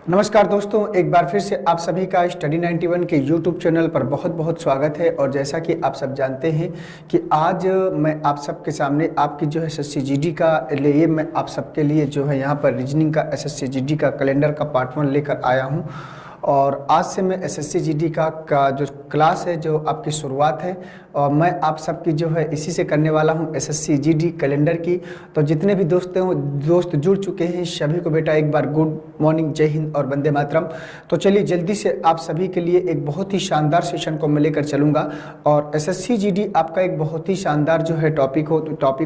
नमस्कार दोस्तों, एक बार फिर से आप सभी का स्टडी 91 के यूट्यूब चैनल पर बहुत बहुत स्वागत है। और जैसा कि आप सब जानते हैं कि आज मैं आप सबके सामने आपकी जो है एसएससी जीडी का लिए मैं आप सबके लिए जो है यहाँ पर रीजनिंग का एसएससी जीडी का कैलेंडर का पार्ट 1 लेकर आया हूँ। और आज से मैं एसएससी जीडी का जो क्लास है जो आपकी शुरुआत है, और मैं आप सबकी जो है इसी से करने वाला हूँ एसएससी जीडी कैलेंडर की। तो जितने भी दोस्त जुड़ चुके हैं सभी को बेटा एक बार गुड मॉर्निंग, जय हिंद और वंदे मातरम। तो चलिए जल्दी से आप सभी के लिए एक बहुत ही शानदार सेशन को मैं लेकर चलूँगा। और एसएससी जीडी आपका एक बहुत ही शानदार जो है टॉपिक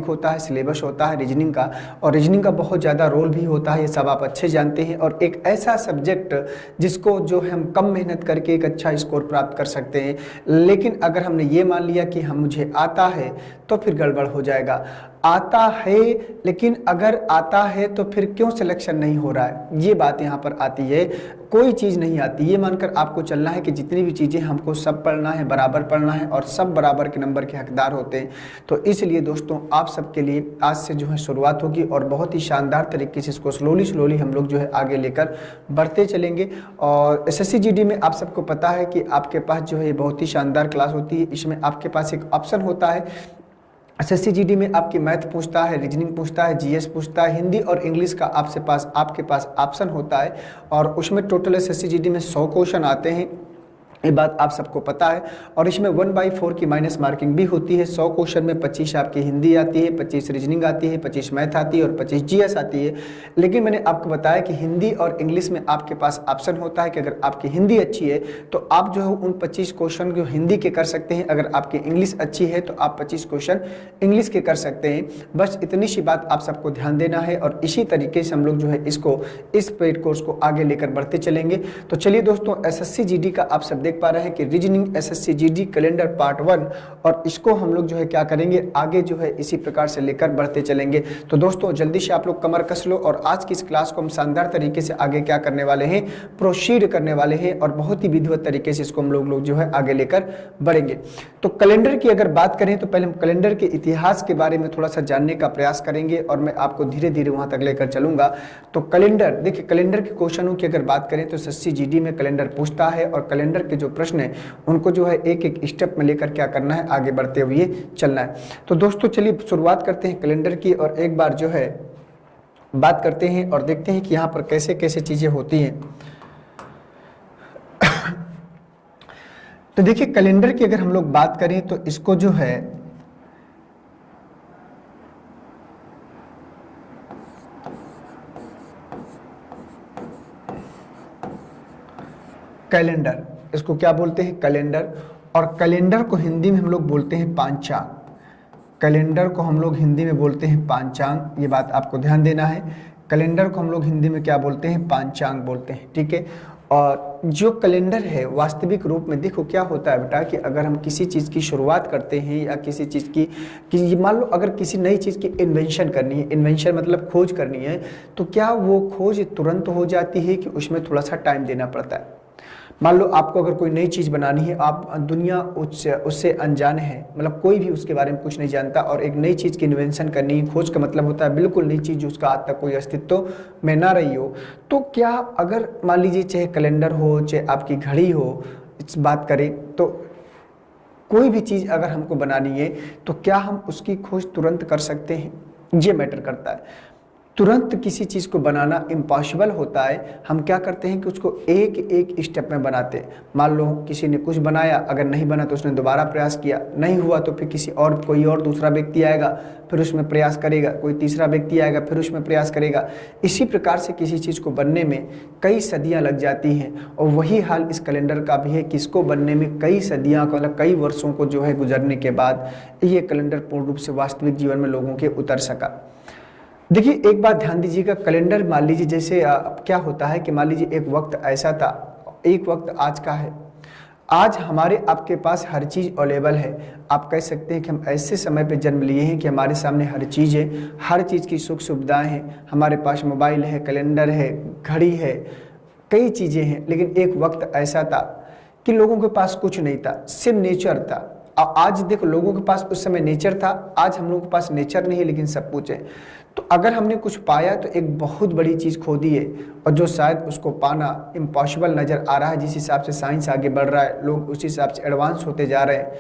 होता है, सिलेबस होता है रीजनिंग का, और रीजनिंग का बहुत ज़्यादा रोल भी होता है, ये सब आप अच्छे जानते हैं। और एक ऐसा सब्जेक्ट जिसको जो है हम कम मेहनत करके एक अच्छा स्कोर प्राप्त कर सकते हैं। लेकिन अगर हमने ये मान लिया कि हम मुझे आता है तो फिर गड़बड़ हो जाएगा। आता है, लेकिन अगर आता है तो फिर क्यों सिलेक्शन नहीं हो रहा है, ये बात यहाँ पर आती है। कोई चीज़ नहीं आती, ये मानकर आपको चलना है कि जितनी भी चीज़ें हमको सब पढ़ना है, बराबर पढ़ना है, और सब बराबर के नंबर के हकदार होते हैं। तो इसलिए दोस्तों आप सबके लिए आज से जो है शुरुआत होगी और बहुत ही शानदार तरीके से इसको स्लोली हम लोग जो है आगे लेकर बढ़ते चलेंगे। और एसएससी जीडी में आप सबको पता है कि आपके पास जो है ये बहुत ही शानदार क्लास होती है। इसमें आपके पास एक ऑप्शन होता है, एसएससी जीडी में आपकी मैथ पूछता है, रीजनिंग पूछता है, जीएस पूछता है, हिंदी और इंग्लिश का आपके पास ऑप्शन होता है। और उसमें टोटल एसएससी जीडी में 100 क्वेश्चन आते हैं, ये बात आप सबको पता है। और इसमें 1/4 की माइनस मार्किंग भी होती है। 100 क्वेश्चन में 25 आपकी हिंदी आती है, 25 रीजनिंग आती है, 25 मैथ आती है और 25 जीएस आती है। लेकिन मैंने आपको बताया कि हिंदी और इंग्लिश में आपके पास ऑप्शन होता है कि अगर आपकी हिंदी अच्छी है तो आप जो है उन 25 क्वेश्चन जो हिंदी के कर सकते हैं। अगर आपकी इंग्लिश अच्छी है तो आप 25 क्वेश्चन इंग्लिश के कर सकते हैं। बस इतनी सी बात आप सबको ध्यान देना है। और इसी तरीके से हम लोग जो है इस पेड कोर्स को आगे लेकर बढ़ते चलेंगे। तो चलिए दोस्तों, एसएससी जीडी का आप सब देख पा रहे हैं कि reasoning SSC GD calendar part 1, और इसको हम लोग जो है क्या करेंगे आगे जो है इसी प्रकार से लेकर बढ़ते चलेंगे। तो दोस्तों जल्दी से आप लोग कमर कस लो, और आज की इस क्लास को हम शानदार तरीके से आगे क्या करने वाले हैं, प्रोसीड करने वाले हैं, और बहुत ही विधिवत तरीके से इसको हम लोग जो है आगे लेकर बढ़ेंगे। तो कैलेंडर की अगर बात करें तो पहले हम कैलेंडर के इतिहास के बारे में थोड़ा सा जानने का प्रयास करेंगे, और मैं आपको धीरे धीरे वहां तक लेकर चलूंगा। तो कैलेंडर देखिए, कैलेंडर के क्वेश्चनों की अगर बात करें तो एसएससी जीडी में कैलेंडर पूछता है, और कैलेंडर के जो प्रश्न है उनको जो है एक एक स्टेप में लेकर क्या करना है, आगे बढ़ते हुए चलना है। तो दोस्तों चलिए शुरुआत करते हैं कैलेंडर की, और एक बार जो है बात करते हैं और देखते हैं कि यहाँ पर कैसे कैसे चीजें होती हैं। तो देखिए कैलेंडर की अगर हम लोग बात करें तो इसको जो है कैलेंडर, इसको क्या बोलते हैं, कैलेंडर। और कैलेंडर को हिंदी में हम लोग बोलते हैं पांचांग। कैलेंडर को हम लोग हिंदी में बोलते हैं पांचांग, ये बात आपको ध्यान देना है। कैलेंडर को हम लोग हिंदी में क्या बोलते हैं, पांचांग बोलते हैं, ठीक है। और जो कैलेंडर है वास्तविक रूप में देखो क्या होता है बेटा, कि अगर हम किसी चीज़ की शुरुआत करते हैं या किसी चीज़ की मान लो अगर किसी नई चीज़ की इन्वेंशन करनी है, इन्वेंशन मतलब खोज करनी है, तो क्या वो खोज तुरंत हो जाती है कि उसमें थोड़ा सा टाइम देना पड़ता है। मान लो आपको अगर कोई नई चीज़ बनानी है, आप दुनिया उससे अनजान है, मतलब कोई भी उसके बारे में कुछ नहीं जानता, और एक नई चीज़ की इन्वेंशन करनी है, खोज का मतलब होता है बिल्कुल नई चीज़ जो उसका आज तक कोई अस्तित्व में ना रही हो। तो क्या अगर मान लीजिए चाहे कैलेंडर हो चाहे आपकी घड़ी हो, इस बात करें तो कोई भी चीज़ अगर हमको बनानी है तो क्या हम उसकी खोज तुरंत कर सकते हैं, ये मैटर करता है। तुरंत किसी चीज़ को बनाना इम्पॉसिबल होता है। हम क्या करते हैं कि उसको एक एक स्टेप में बनाते हैं। मान लो किसी ने कुछ बनाया, अगर नहीं बना तो उसने दोबारा प्रयास किया, नहीं हुआ तो फिर कोई और दूसरा व्यक्ति आएगा, फिर उसमें प्रयास करेगा, कोई तीसरा व्यक्ति आएगा, फिर उसमें प्रयास करेगा। इसी प्रकार से किसी चीज़ को बनने में कई सदियाँ लग जाती हैं, और वही हाल इस कैलेंडर का भी है कि इसको बनने में कई सदियाँ मतलब कई वर्षों को जो है गुजरने के बाद ये कैलेंडर पूर्ण रूप से वास्तविक जीवन में लोगों के उतर सका। देखिए एक बात ध्यान दीजिएगा, कैलेंडर मान लीजिए जैसे क्या होता है कि मान लीजिए एक वक्त ऐसा था, एक वक्त आज का है। आज हमारे आपके पास हर चीज़ अवेलेबल है। आप कह सकते हैं कि हम ऐसे समय पे जन्म लिए हैं कि हमारे सामने हर चीज़ है, हर चीज़ की सुख सुविधाएं हैं। हमारे पास मोबाइल है, कैलेंडर है, घड़ी है, कई चीज़ें हैं। लेकिन एक वक्त ऐसा था कि लोगों के पास कुछ नहीं था, सिर्फ नेचर था। आज देखो लोगों के पास उस समय नेचर था, आज हम लोगों के पास नेचर नहीं है लेकिन सब कुछ है। तो अगर हमने कुछ पाया तो एक बहुत बड़ी चीज़ खो दी है, और जो शायद उसको पाना इम्पॉसिबल नज़र आ रहा है। जिस हिसाब से साइंस आगे बढ़ रहा है, लोग उस हिसाब से एडवांस होते जा रहे हैं,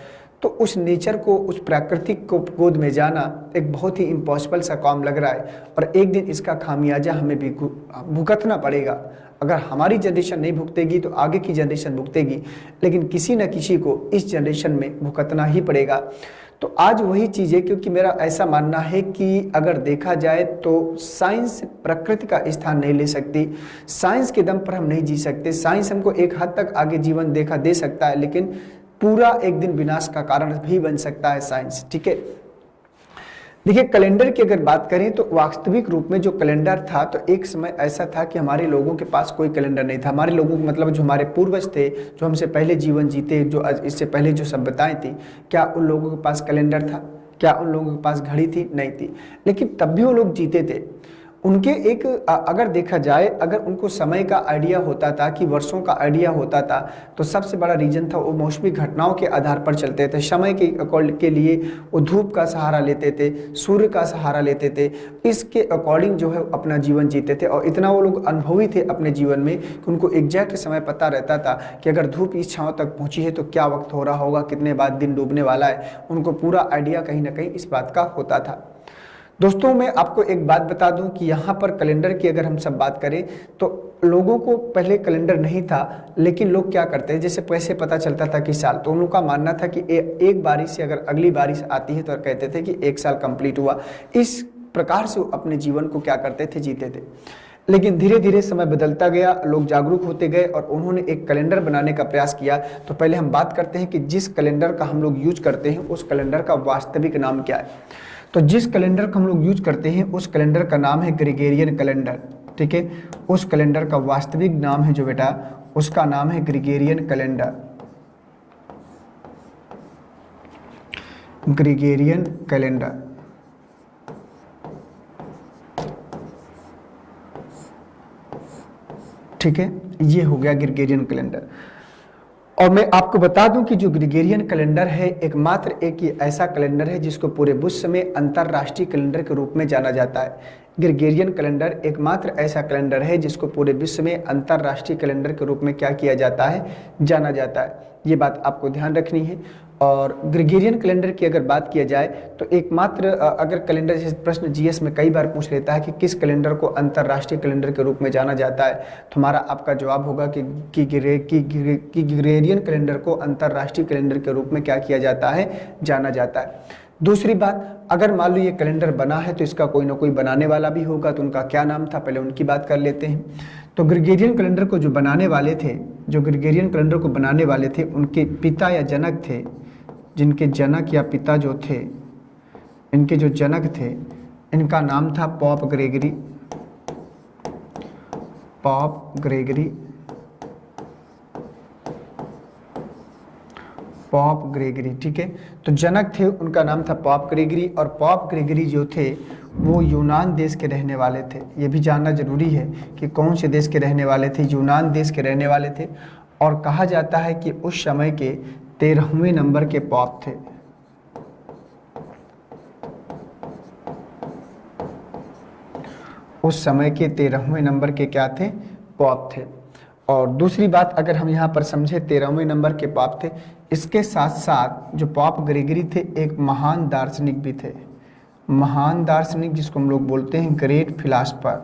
तो उस नेचर को, उस प्राकृतिक को गोद में जाना एक बहुत ही इम्पॉसिबल सा काम लग रहा है। और एक दिन इसका खामियाजा हमें भी भुगतना पड़ेगा। अगर हमारी जनरेशन नहीं भुगतेगी तो आगे की जनरेशन भुगतेगी, लेकिन किसी न किसी को इस जनरेशन में भुगतना ही पड़ेगा। तो आज वही चीज़ है, क्योंकि मेरा ऐसा मानना है कि अगर देखा जाए तो साइंस प्रकृति का स्थान नहीं ले सकती। साइंस के दम पर हम नहीं जी सकते। साइंस हमको एक हद तक आगे जीवन दे सकता है, लेकिन पूरा एक दिन विनाश का कारण भी बन सकता है साइंस। ठीक है, देखिए कैलेंडर की अगर बात करें तो वास्तविक रूप में जो कैलेंडर था, तो एक समय ऐसा था कि हमारे लोगों के पास कोई कैलेंडर नहीं था। हमारे लोगों को मतलब जो हमारे पूर्वज थे, जो हमसे पहले जीवन जीते, जो इससे पहले जो सभ्यताएं थी, क्या उन लोगों के पास कैलेंडर था? क्या उन लोगों के पास घड़ी थी? नहीं थी। लेकिन तब भी वो लोग जीते थे। उनके एक अगर देखा जाए, अगर उनको समय का आइडिया होता था, कि वर्षों का आइडिया होता था, तो सबसे बड़ा रीजन था वो मौसमी घटनाओं के आधार पर चलते थे। समय के लिए वो धूप का सहारा लेते थे, सूर्य का सहारा लेते थे, इसके अकॉर्डिंग जो है अपना जीवन जीते थे। और इतना वो लोग अनुभवी थे अपने जीवन में कि उनको एग्जैक्ट समय पता रहता था कि अगर धूप इस छांव तक पहुंची है तो क्या वक्त हो रहा होगा, कितने बाद दिन डूबने वाला है। उनको पूरा आइडिया कहीं ना कहीं इस बात का होता था। दोस्तों मैं आपको एक बात बता दूं कि यहाँ पर कैलेंडर की अगर हम सब बात करें तो लोगों को पहले कैलेंडर नहीं था, लेकिन लोग क्या करते हैं, जैसे पैसे पता चलता था कि साल, तो उन लोगों का मानना था कि एक बारिश से अगर अगली बारिश आती है तो कहते थे कि एक साल कंप्लीट हुआ। इस प्रकार से वो अपने जीवन को क्या करते थे, जीते थे। लेकिन धीरे धीरे समय बदलता गया, लोग जागरूक होते गए और उन्होंने एक कैलेंडर बनाने का प्रयास किया। तो पहले हम बात करते हैं कि जिस कैलेंडर का हम लोग यूज करते हैं उस कैलेंडर का वास्तविक नाम क्या है। तो जिस कैलेंडर को हम लोग यूज करते हैं उस कैलेंडर का नाम है ग्रेगोरियन कैलेंडर। ठीक है, उस कैलेंडर का वास्तविक नाम है जो बेटा, उसका नाम है ग्रेगोरियन कैलेंडर। Gregorian calendar. ठीक है, ये हो गया ग्रेगोरियन कैलेंडर। और मैं आपको बता दूं कि जो ग्रेगोरियन कैलेंडर है एकमात्र एक ही ऐसा कैलेंडर है जिसको पूरे विश्व में अंतर्राष्ट्रीय कैलेंडर के रूप में जाना जाता है। ग्रेगोरियन कैलेंडर एकमात्र ऐसा कैलेंडर है जिसको पूरे विश्व में अंतर्राष्ट्रीय कैलेंडर के रूप में क्या किया जाता है, जाना जाता है। ये बात आपको ध्यान रखनी है। और ग्रेगोरियन कैलेंडर की अगर बात किया जाए तो एकमात्र अगर कैलेंडर, जैसे प्रश्न जीएस में कई बार पूछ लेता है कि किस कैलेंडर को अंतर्राष्ट्रीय कैलेंडर के रूप में जाना जाता है, तो हमारा आपका जवाब होगा कि ग्रेगोरियन कैलेंडर को अंतर्राष्ट्रीय कैलेंडर के रूप में क्या किया जाता है, जाना जाता है। दूसरी बात, अगर मान लो ये कैलेंडर बना है तो इसका कोई ना कोई बनाने वाला भी होगा, तो उनका क्या नाम था, पहले उनकी बात कर लेते हैं। तो ग्रेगोरियन कैलेंडर को जो बनाने वाले थे, जो ग्रेगोरियन कैलेंडर को बनाने वाले थे, उनके पिता या जनक थे, जिनके जनक या पिता जो थे, इनके जो जनक थे, इनका नाम था pop Gregory. Pop Gregory, pop Gregory. ठीक है, तो जनक थे, उनका नाम था पॉप ग्रेगरी। और पॉप ग्रेगरी जो थे वो यूनान देश के रहने वाले थे। ये भी जानना जरूरी है कि कौन से देश के रहने वाले थे, यूनान देश के रहने वाले थे। और कहा जाता है कि उस समय के 13वें नंबर के पॉप थे। उस समय के 13वें नंबर के क्या थे, पॉप थे। और दूसरी बात, अगर हम यहाँ पर समझे 13वें नंबर के पॉप थे, इसके साथ साथ जो पॉप ग्रेगरी थे एक महान दार्शनिक भी थे। महान दार्शनिक, जिसको हम लोग बोलते हैं ग्रेट फिलासफर।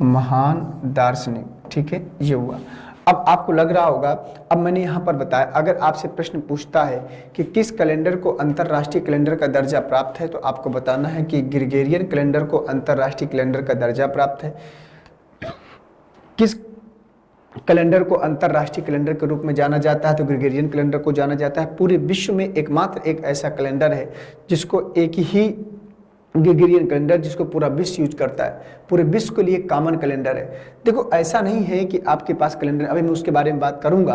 महान दार्शनिक। ठीक है, ये हुआ। अब आपको लग रहा होगा, अब मैंने यहाँ पर बताया, अगर आपसे प्रश्न पूछता है कि किस कैलेंडर को अंतर्राष्ट्रीय कैलेंडर का दर्जा प्राप्त है, तो आपको बताना है कि ग्रेगोरियन कैलेंडर को अंतर्राष्ट्रीय कैलेंडर का दर्जा प्राप्त है। किस कैलेंडर को अंतर्राष्ट्रीय कैलेंडर के रूप में जाना जाता है, तो ग्रेगोरियन कैलेंडर को जाना जाता है। पूरे विश्व में एकमात्र एक ऐसा कैलेंडर है जिसको एक ही ग्रेगोरियन कैलेंडर, जिसको पूरा विश्व यूज करता है, पूरे विश्व के लिए कॉमन कैलेंडर है। देखो ऐसा नहीं है कि आपके पास कैलेंडर, अभी मैं उसके बारे में बात करूंगा।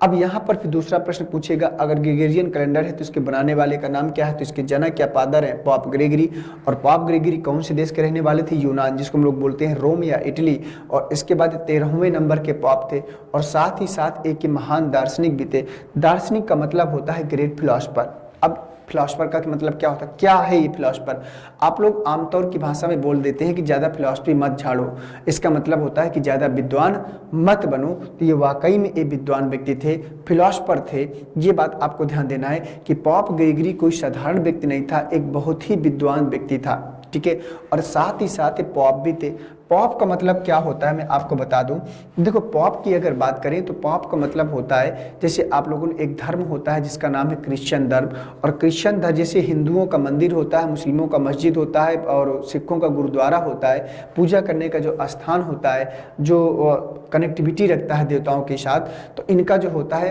अब यहाँ पर फिर दूसरा प्रश्न पूछेगा, अगर ग्रेगोरियन कैलेंडर है तो इसके बनाने वाले का नाम क्या है? तो इसके जनक या फादर है पॉप ग्रेगरी। और पॉप ग्रेगरी कौन से देश के रहने वाले थे? यूनान, जिसको हम लोग बोलते हैं रोम या इटली। और इसके बाद 13वें नंबर के पॉप थे, और साथ ही साथ एक महान दार्शनिक भी थे। दार्शनिक का मतलब होता है ग्रेट फिलोसफर। अब फिलोसफर का मतलब क्या होता है? क्या है ये फिलोसफर? आप लोग आमतौर की भाषा में बोल देते हैं कि ज़्यादा फिलोसफी मत झाड़ो, इसका मतलब होता है कि ज़्यादा विद्वान मत बनो। तो ये वाकई में एक विद्वान व्यक्ति थे, फिलोसफर थे। ये बात आपको ध्यान देना है कि पॉप ग्रेगरी कोई साधारण व्यक्ति नहीं था, एक बहुत ही विद्वान व्यक्ति था, ठीक है। और साथ ही साथ पॉप भी थे। पॉप का मतलब क्या होता है मैं आपको बता दूं। देखो पॉप की अगर बात करें तो पॉप का मतलब होता है, जैसे आप लोगों ने एक धर्म होता है जिसका नाम है क्रिश्चियन धर्म, और क्रिश्चियन धर्म जैसे हिंदुओं का मंदिर होता है, मुस्लिमों का मस्जिद होता है, और सिखों का गुरुद्वारा होता है, पूजा करने का जो स्थान होता है, जो कनेक्टिविटी रखता है देवताओं के साथ, तो इनका जो होता है,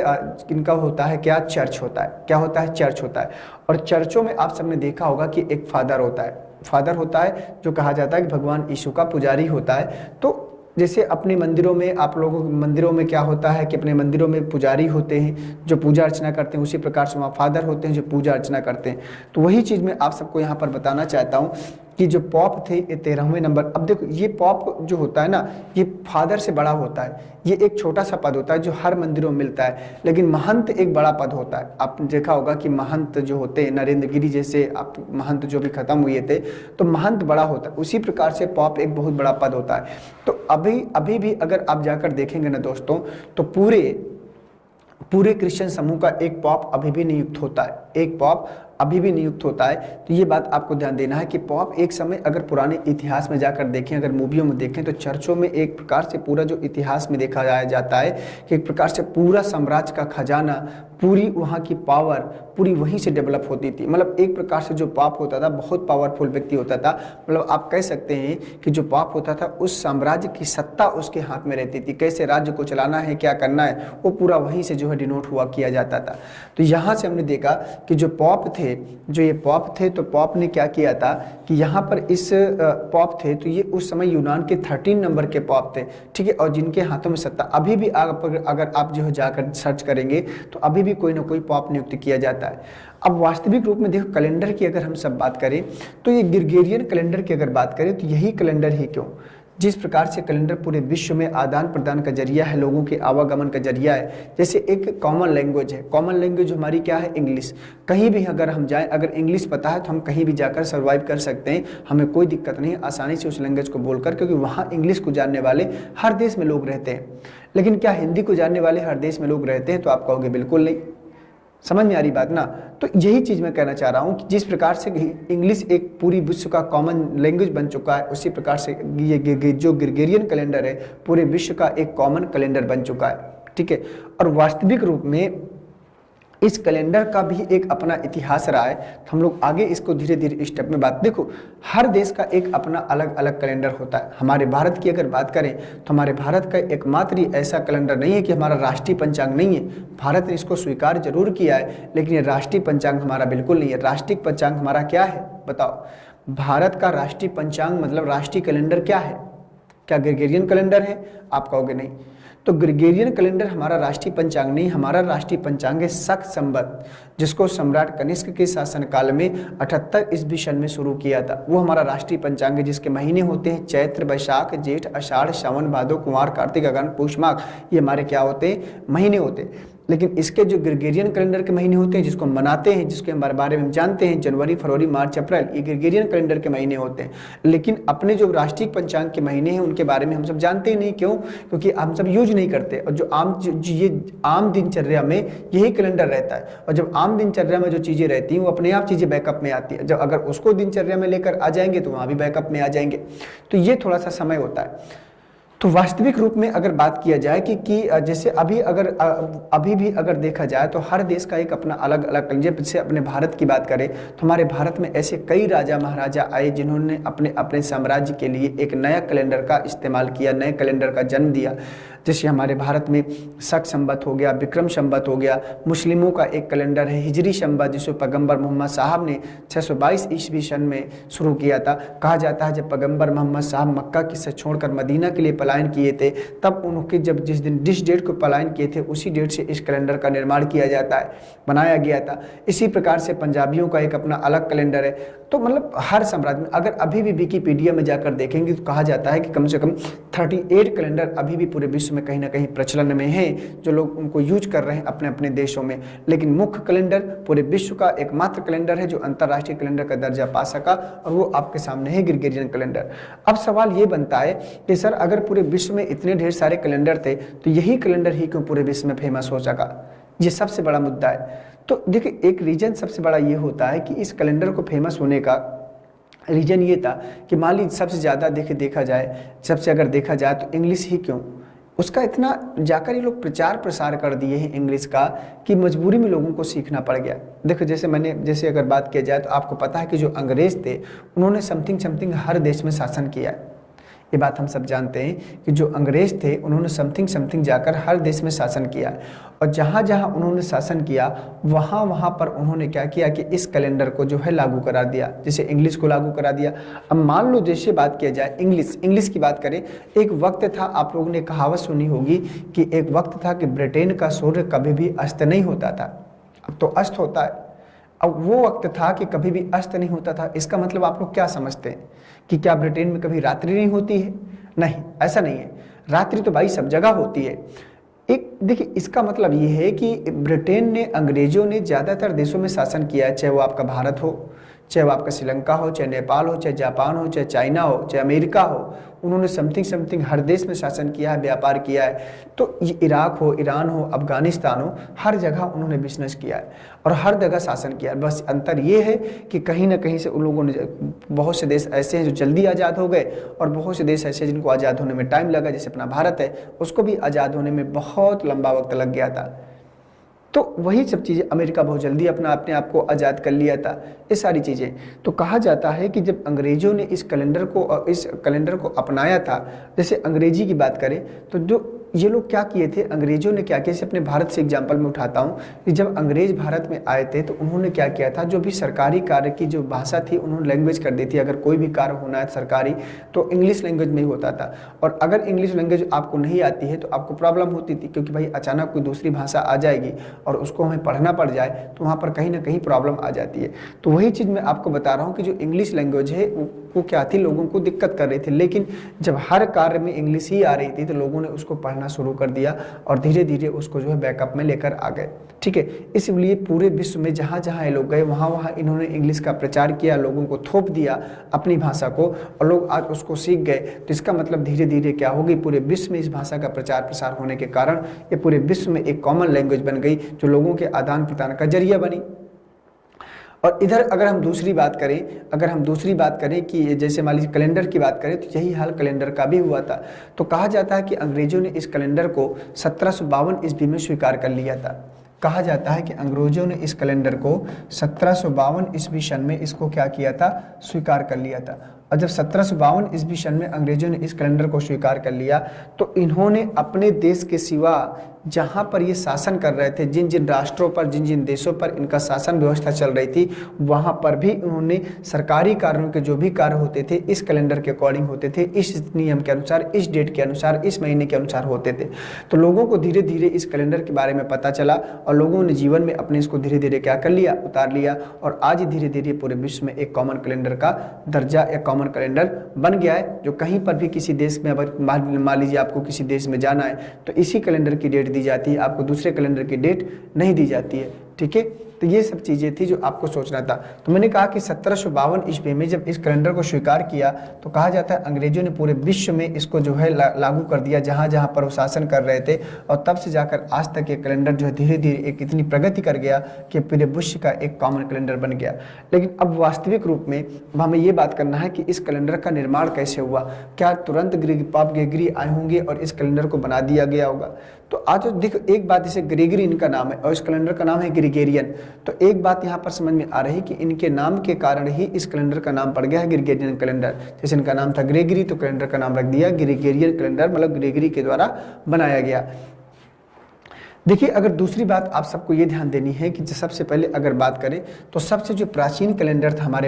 इनका होता है क्या? चर्च होता है। क्या होता है? चर्च होता है। और चर्चों में आप सबने देखा होगा कि एक फादर होता है, फादर होता है जो कहा जाता है कि भगवान यीशु का पुजारी होता है। तो जैसे अपने मंदिरों में, आप लोगों के मंदिरों में क्या होता है कि अपने मंदिरों में पुजारी होते हैं जो पूजा अर्चना करते हैं, उसी प्रकार से वहाँ फादर होते हैं जो पूजा अर्चना करते हैं। तो वही चीज़ मैं आप सबको यहाँ पर बताना चाहता हूँ कि जो पॉप थे ये 13वें नंबर। अब देखो ये पॉप जो होता है ना, ये फादर से बड़ा होता है, ये एक छोटा सा पद होता है जो हर मंदिरों में मिलता है। लेकिन महंत एक बड़ा पद होता है। आपने देखा होगा कि महंत जो होते हैं, नरेंद्र गिरी जैसे आप महंत जो भी खत्म हुए थे, तो महंत बड़ा होता है, उसी प्रकार से पॉप एक बहुत बड़ा पद होता है। तो अभी भी अगर आप जाकर देखेंगे ना दोस्तों, तो पूरे क्रिश्चियन समूह का एक पॉप अभी भी नियुक्त होता है, एक पॉप अभी भी नियुक्त होता है। तो ये बात आपको ध्यान देना है कि पॉप एक समय, अगर पुराने इतिहास में जाकर देखें, अगर मूवियों में देखें, तो चर्चों में एक प्रकार से पूरा जो इतिहास में देखा जाता है कि एक प्रकार से पूरा साम्राज्य का खजाना, पूरी वहाँ की पावर पूरी वहीं से डेवलप होती थी। मतलब एक प्रकार से जो पॉप होता था बहुत पावरफुल व्यक्ति होता था। मतलब आप कह सकते हैं कि जो पॉप होता था उस साम्राज्य की सत्ता उसके हाथ में रहती थी, कैसे राज्य को चलाना है, क्या करना है, वो पूरा वहीं से जो है डिनोट हुआ किया जाता था। तो यहाँ से हमने देखा कि जो पॉप थे, जो ये पॉप थे, तो पॉप ने क्या किया था कि यहाँ पर इस पॉप थे, तो ये उस समय यूनान के 13 नंबर के पॉप थे, ठीक है। और जिनके हाथों में सत्ता अभी भी, अगर आप जो है जाकर सर्च करेंगे तो अभी भी कोई ना कोई पॉप नियुक्त किया जाता है। अब वास्तविक रूप में देखो कैलेंडर की अगर हम सब बात करें, तो ये ग्रेगोरियन कैलेंडर की अगर बात करें तो यही कैलेंडर ही क्यों, जिस प्रकार से कैलेंडर पूरे विश्व में आदान प्रदान का जरिया है, लोगों के आवागमन का जरिया है। जैसे एक कॉमन लैंग्वेज है, कॉमन लैंग्वेज हमारी क्या है? इंग्लिश। कहीं भी अगर हम जाएं, अगर इंग्लिश पता है तो हम कहीं भी जाकर सर्वाइव कर सकते हैं, हमें कोई दिक्कत नहीं है आसानी से उस लैंग्वेज को बोलकर, क्योंकि वहाँ इंग्लिश को जानने वाले हर देश में लोग रहते हैं। लेकिन क्या हिंदी को जानने वाले हर देश में लोग रहते हैं? तो आप कहोगे बिल्कुल नहीं। समझ में आ रही बात ना? तो यही चीज़ मैं कहना चाह रहा हूँ कि जिस प्रकार से इंग्लिश एक पूरी विश्व का कॉमन लैंग्वेज बन चुका है, उसी प्रकार से ये जो ग्रेगोरियन कैलेंडर है पूरे विश्व का एक कॉमन कैलेंडर बन चुका है, ठीक है। और वास्तविक रूप में इस कैलेंडर का भी एक अपना इतिहास रहा है। तो हम लोग आगे इसको धीरे धीरे स्टेप में बात, देखो हर देश का एक अपना अलग अलग कैलेंडर होता है। हमारे भारत की अगर बात करें तो हमारे भारत का एकमात्र ही ऐसा कैलेंडर नहीं है कि हमारा राष्ट्रीय पंचांग नहीं है। भारत ने इसको स्वीकार जरूर किया है, लेकिन ये राष्ट्रीय पंचांग हमारा बिल्कुल नहीं है। राष्ट्रीय पंचांग हमारा क्या है बताओ? भारत का राष्ट्रीय पंचांग मतलब राष्ट्रीय कैलेंडर क्या है? क्या ग्रेगोरियन कैलेंडर है? आप कहोगे नहीं। तो ग्रेगोरियन कैलेंडर हमारा राष्ट्रीय पंचांग नहीं, हमारा राष्ट्रीय पंचांग है शक संवत, जिसको सम्राट कनिष्क के शासनकाल में 78 ईस्वी सन में शुरू किया था। वो हमारा राष्ट्रीय पंचांग है, जिसके महीने होते हैं चैत्र, वैशाख, जेठ, आषाढ़, श्रावण, भादो, कुंवार, कार्तिक, अगहन, पुष, माघ। ये हमारे क्या होते हैं? महीने होते हैं। लेकिन इसके जो ग्रेगोरियन कैलेंडर के महीने होते हैं, जिसको हम मनाते हैं, जिसके बारे में हम जानते हैं, जनवरी, फरवरी, मार्च, अप्रैल, ये ग्रेगोरियन कैलेंडर के महीने होते हैं। लेकिन अपने जो राष्ट्रीय पंचांग के महीने हैं उनके बारे में हम सब जानते ही नहीं। क्यों? क्योंकि हम सब यूज नहीं करते। और जो आम दिनचर्या में यही कैलेंडर रहता है। और जब आम दिनचर्या में जो चीज़ें रहती हैं वो अपने आप चीज़ें बैकअप में आती है। जब अगर उसको दिनचर्या में लेकर आ जाएंगे तो वहाँ भी बैकअप में आ जाएंगे। तो ये थोड़ा सा समय होता है। तो वास्तविक रूप में अगर बात किया जाए कि जैसे अभी भी अगर देखा जाए तो हर देश का एक अपना अलग अलग कैलेंडर। जैसे अपने भारत की बात करें तो हमारे भारत में ऐसे कई राजा महाराजा आए जिन्होंने अपने अपने साम्राज्य के लिए एक नया कैलेंडर का इस्तेमाल किया, नए कैलेंडर का जन्म दिया। जैसे हमारे भारत में शक संवत हो गया, विक्रम संवत हो गया, मुस्लिमों का एक कैलेंडर है हिजरी संवत, जिसे पैगंबर मोहम्मद साहब ने 622 ईस्वी सन में शुरू किया था। कहा जाता है जब पैगंबर मोहम्मद साहब मक्का की से छोड़कर मदीना के लिए पलायन किए थे, तब उनके जब जिस डेट को पलायन किए थे उसी डेट से इस कैलेंडर का निर्माण किया जाता है, बनाया गया था। इसी प्रकार से पंजाबियों का एक अपना अलग कैलेंडर है। तो मतलब हर साम्राज्य में अगर अभी भी विकिपीडिया में जाकर देखेंगे तो कहा जाता है कि कम से कम 38 कैलेंडर अभी भी पूरे विश्व में कहीं ना कहीं प्रचलन में है, जो लोग उनको यूज कर रहे हैं अपने अपने देशों में। लेकिन मुख्य कैलेंडर पूरे विश्व का एकमात्र कैलेंडर है जो अंतर्राष्ट्रीय कैलेंडर का दर्जा पा सका, और वो आपके सामने है ग्रेगोरियन कैलेंडर। अब सवाल ये बनता है कि सर अगर पूरे विश्व में इतने ढेर सारे कैलेंडर थे तो यही कैलेंडर ही क्यों पूरे विश्व में फेमस हो सका? ये सबसे बड़ा मुद्दा है। तो देखिए एक रीजन सबसे बड़ा ये होता है कि इस कैलेंडर को फेमस होने का रीजन ये था कि मान लीजिए सबसे ज़्यादा देखा जाए, सबसे अगर देखा जाए तो इंग्लिश ही क्यों, उसका इतना जाकर ये लोग प्रचार प्रसार कर दिए हैं इंग्लिश का कि मजबूरी में लोगों को सीखना पड़ गया। देखो जैसे अगर बात किया जाए तो आपको पता है कि जो अंग्रेज थे उन्होंने समथिंग हर देश में शासन किया है। ये बात हम सब जानते हैं कि जो अंग्रेज थे उन्होंने समथिंग जाकर हर देश में शासन किया, और जहाँ जहाँ उन्होंने शासन किया वहाँ पर उन्होंने क्या किया कि इस कैलेंडर को जो है लागू करा दिया, जैसे इंग्लिश को लागू करा दिया। अब मान लो जैसे बात किया जाए इंग्लिश की बात करें, एक वक्त था, आप लोगों ने कहावत सुनी होगी कि एक वक्त था कि ब्रिटेन का सूर्य कभी भी अस्त नहीं होता था, अब तो अस्त होता है। अब वो वक्त था कि कभी भी अस्त नहीं होता था, इसका मतलब आप लोग क्या समझते हैं कि क्या ब्रिटेन में कभी रात्रि नहीं होती है? नहीं, ऐसा नहीं है, रात्रि तो भाई सब जगह होती है। एक देखिए इसका मतलब ये है कि ब्रिटेन ने, अंग्रेजों ने ज़्यादातर देशों में शासन किया है, चाहे वो आपका भारत हो, चाहे वो आपका श्रीलंका हो, चाहे नेपाल हो, चाहे जापान हो, चाहे चाइना हो, चाहे अमेरिका हो, उन्होंने समथिंग हर देश में शासन किया है, व्यापार किया है। तो ये इराक हो, ईरान हो, अफगानिस्तान हो, हर जगह उन्होंने बिजनेस किया है और हर जगह शासन किया है। बस अंतर ये है कि कहीं ना कहीं से उन लोगों ने, बहुत से देश ऐसे हैं जो जल्दी आज़ाद हो गए और बहुत से देश ऐसे हैं जिनको आज़ाद होने में टाइम लगा, जैसे अपना भारत है, उसको भी आज़ाद होने में बहुत लंबा वक्त लग गया था। तो वही सब चीज़ें, अमेरिका बहुत जल्दी अपने आप को आज़ाद कर लिया था, ये सारी चीज़ें। तो कहा जाता है कि जब अंग्रेज़ों ने इस कैलेंडर को अपनाया था, जैसे अंग्रेजी की बात करें तो जो ये लोग क्या किए थे, अंग्रेजों ने क्या किया, जैसे अपने भारत से एग्जाम्पल में उठाता हूँ कि जब अंग्रेज भारत में आए थे तो उन्होंने क्या किया था, जो भी सरकारी कार्य की जो भाषा थी उन्होंने लैंग्वेज कर दी थी। अगर कोई भी कार्य होना है सरकारी तो इंग्लिश लैंग्वेज में ही होता था, और अगर इंग्लिश लैंग्वेज आपको नहीं आती है तो आपको प्रॉब्लम होती थी, क्योंकि भाई अचानक कोई दूसरी भाषा आ जाएगी और उसको हमें पढ़ना पड़ जाए तो वहाँ पर कहीं ना कहीं प्रॉब्लम आ जाती है। तो वही चीज़ मैं आपको बता रहा हूँ कि जो इंग्लिश लैंग्वेज है वो क्या थी, लोगों को दिक्कत कर रही थी। लेकिन जब हर कार्य में इंग्लिश ही आ रही थी तो लोगों ने उसको पढ़ना शुरू कर दिया और धीरे धीरे उसको जो है बैकअप में लेकर आ गए। ठीक है, इसलिए पूरे विश्व में जहाँ जहाँ ये लोग गए वहाँ इन्होंने इंग्लिश का प्रचार किया, लोगों को थोप दिया अपनी भाषा को, और लोग आज उसको सीख गए। तो इसका मतलब धीरे धीरे क्या होगी, पूरे विश्व में इस भाषा का प्रचार प्रसार होने के कारण ये पूरे विश्व में एक कॉमन लैंग्वेज बन गई, जो लोगों के आदान प्रदान का जरिया बनी। और इधर अगर हम दूसरी बात करें कि जैसे मान लीजिए कैलेंडर की बात करें तो यही हाल कैलेंडर का भी हुआ था। तो कहा जाता है कि अंग्रेजों ने इस कैलेंडर को 1752 ईस्वी में स्वीकार कर लिया था। कहा जाता है कि अंग्रेजों ने इस कैलेंडर को 1752 ईस्वी सन में इसको क्या किया था, स्वीकार कर लिया था। और जब 1752 ईस्वी सन में अंग्रेजों ने इस कैलेंडर को स्वीकार कर लिया तो इन्होंने अपने देश के सिवा जहाँ पर ये शासन कर रहे थे, जिन जिन राष्ट्रों पर, जिन जिन देशों पर इनका शासन व्यवस्था चल रही थी, वहाँ पर भी उन्होंने सरकारी कार्यों के जो भी कार्य होते थे इस कैलेंडर के अकॉर्डिंग होते थे, इस नियम के अनुसार, इस डेट के अनुसार, इस महीने के अनुसार होते थे। तो लोगों को धीरे धीरे इस कैलेंडर के बारे में पता चला और लोगों ने जीवन में अपने इसको धीरे धीरे क्या कर लिया, उतार लिया, और आज धीरे धीरे पूरे विश्व में एक कॉमन कैलेंडर का दर्जा या कॉमन कैलेंडर बन गया है, जो कहीं पर भी किसी देश में, अगर मान लीजिए आपको किसी देश में जाना है तो इसी कैलेंडर की डेट दी जाती है, आपको दूसरे कैलेंडर की डेट नहीं दी जाती है। ठीक है, तो ये सब चीज़ें थी जो आपको सोचना था। तो मैंने कहा कि 1752 ईस्वी में जब इस कैलेंडर को स्वीकार किया तो कहा जाता है अंग्रेजों ने पूरे विश्व में इसको जो है लागू कर दिया, जहाँ जहाँ पर वो शासन कर रहे थे, और तब से जाकर आज तक ये कैलेंडर जो है धीरे धीरे एक इतनी प्रगति कर गया कि पूरे विश्व का एक कॉमन कैलेंडर बन गया। लेकिन अब वास्तविक रूप में हमें ये बात करना है कि इस कैलेंडर का निर्माण कैसे हुआ। क्या तुरंत पाप ग्रेगरी आए होंगे और इस कैलेंडर को बना दिया गया होगा? तो आज देखो एक बात, जैसे ग्रेगरी इनका नाम है और इस कैलेंडर का नाम है ग्रेगोरियन। तो एक बात यहाँ पर समझ में आ रही कि इनके नाम के कारण ही इस कैलेंडर का नाम पड़ गया है ग्रेगोरियन कैलेंडर। जैसे इनका नाम था ग्रेगरी तो कैलेंडर का नाम रख दिया ग्रेगोरियन कैलेंडर, मतलब ग्रेगरी के द्वारा बनाया गया। देखिए, अगर दूसरी बात आप सबको ये ध्यान देनी है कि सबसे पहले अगर बात करें तो सबसे जो प्राचीन कैलेंडर था हमारे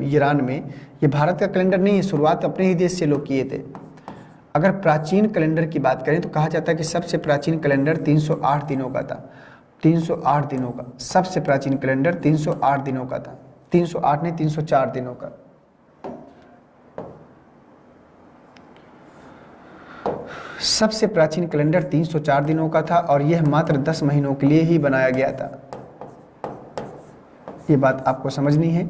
ईरान में, ये भारत का कैलेंडर नहीं है, शुरुआत अपने ही देश से लोग किए थे। अगर प्राचीन कैलेंडर की बात करें तो कहा जाता है कि सबसे प्राचीन कैलेंडर 308 दिनों का था। 308 दिनों का सबसे प्राचीन कैलेंडर 308 दिनों का था। 308 नहीं, 304 दिनों का। सबसे प्राचीन कैलेंडर 304 दिनों का था और यह मात्र 10 महीनों के लिए ही बनाया गया था। ये बात आपको समझनी है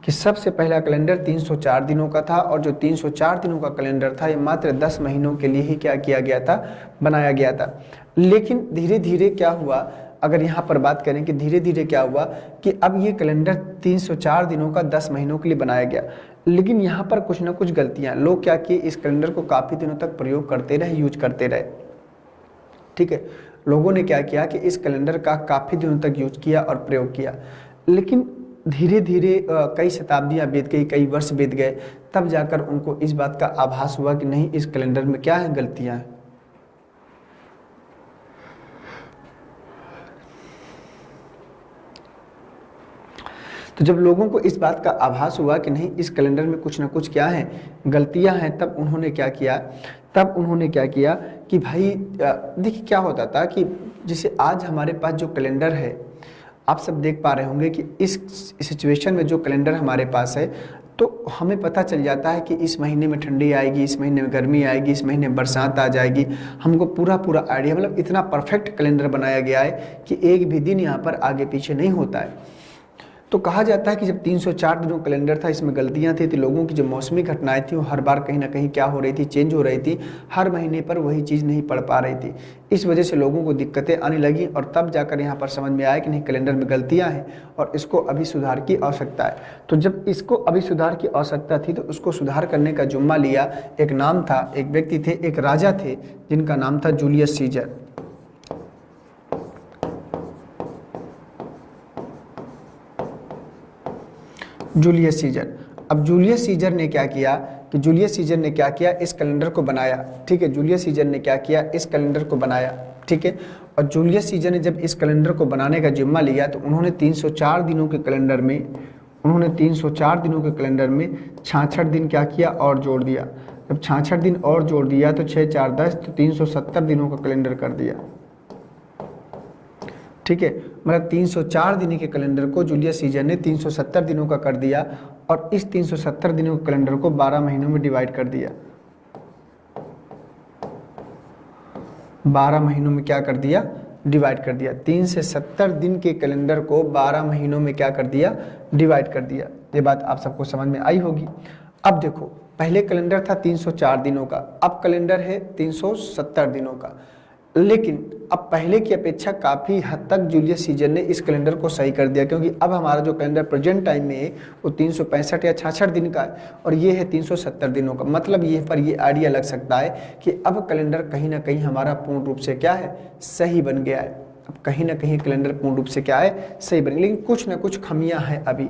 कि सबसे पहला कैलेंडर 304 दिनों का था और जो 304 दिनों का कैलेंडर था ये मात्र 10 महीनों के लिए ही क्या किया गया था, बनाया गया था। लेकिन धीरे धीरे क्या हुआ, अगर यहाँ पर बात करें कि धीरे धीरे क्या हुआ कि अब ये कैलेंडर 304 दिनों का 10 महीनों के लिए बनाया गया, लेकिन यहाँ पर कुछ ना कुछ गलतियाँ, लोग क्या किए, इस कैलेंडर को काफ़ी दिनों तक प्रयोग करते रहे, यूज करते रहे। ठीक है, लोगों ने क्या किया कि इस कैलेंडर का काफ़ी दिनों तक यूज किया और प्रयोग किया, लेकिन धीरे धीरे कई शताब्दियाँ बीत गई, कई वर्ष बीत गए, तब जाकर उनको इस बात का आभास हुआ कि नहीं, इस कैलेंडर में क्या है, गलतियाँ हैं। तो जब लोगों को इस बात का आभास हुआ कि नहीं, इस कैलेंडर में कुछ ना कुछ क्या है, गलतियां हैं, तब उन्होंने क्या किया कि भाई देखिए क्या होता था कि जैसे आज हमारे पास जो कैलेंडर है, आप सब देख पा रहे होंगे कि इस सिचुएशन में जो कैलेंडर हमारे पास है, तो हमें पता चल जाता है कि इस महीने में ठंडी आएगी, इस महीने में गर्मी आएगी, इस महीने में बरसात आ जाएगी, हमको पूरा आइडिया, मतलब इतना परफेक्ट कैलेंडर बनाया गया है कि एक भी दिन यहाँ पर आगे पीछे नहीं होता है। तो कहा जाता है कि जब 304 दिनों कैलेंडर था, इसमें गलतियां थी, तो लोगों की जो मौसमी घटनाएं थी वो हर बार कहीं ना कहीं क्या हो रही थी, चेंज हो रही थी, हर महीने पर वही चीज़ नहीं पढ़ पा रही थी। इस वजह से लोगों को दिक्कतें आने लगी और तब जाकर यहाँ पर समझ में आया कि नहीं, कैलेंडर में गलतियाँ हैं और इसको अभी सुधार की आवश्यकता है। तो जब इसको अभी सुधार की आवश्यकता थी तो उसको सुधार करने का जुम्मा लिया, एक नाम था, एक व्यक्ति थे, एक राजा थे जिनका नाम था जूलियस सीजर। Julius Caesar. अब जूलियस सीजर ने क्या किया इस कैलेंडर को बनाया। ठीक है, जूलियस सीजर ने क्या किया, इस कैलेंडर को बनाया। ठीक है, और जूलियस सीजर ने जब इस कैलेंडर को बनाने का जिम्मा लिया तो उन्होंने 304 दिनों के कैलेंडर में 66 दिन क्या किया, और जोड़ दिया। जब 66 दिन और जोड़ दिया तो 6 4 10, तो 370 दिनों का कैलेंडर कर दिया। ठीक है, मतलब 304 दिन के कैलेंडर को जूलियस सीजर ने 370 दिनों का कर दिया और इस 370 दिनों के कैलेंडर को 12 महीनों में डिवाइड कर दिया। 12 महीनों में क्या कर दिया, डिवाइड कर दिया। 3 से 70 दिन के कैलेंडर को 12 महीनों में क्या कर दिया, डिवाइड कर दिया। ये बात आप सबको समझ में आई होगी। अब देखो, पहले कैलेंडर था 304 दिनों का, अब कैलेंडर है 370 दिनों का, लेकिन अब पहले की अपेक्षा काफ़ी हद तक जूलियस सीजर ने इस कैलेंडर को सही कर दिया, क्योंकि अब हमारा जो कैलेंडर प्रेजेंट टाइम में है वो 365 या 66 दिन का है और ये है 370 दिनों का। मतलब ये पर ये आइडिया लग सकता है कि अब कैलेंडर कहीं ना कहीं हमारा पूर्ण रूप से क्या है, सही बन गया है। अब कहीं ना कहीं कैलेंडर पूर्ण रूप से क्या है, सही बन गया, लेकिन कुछ ना कुछ खामियां हैं अभी।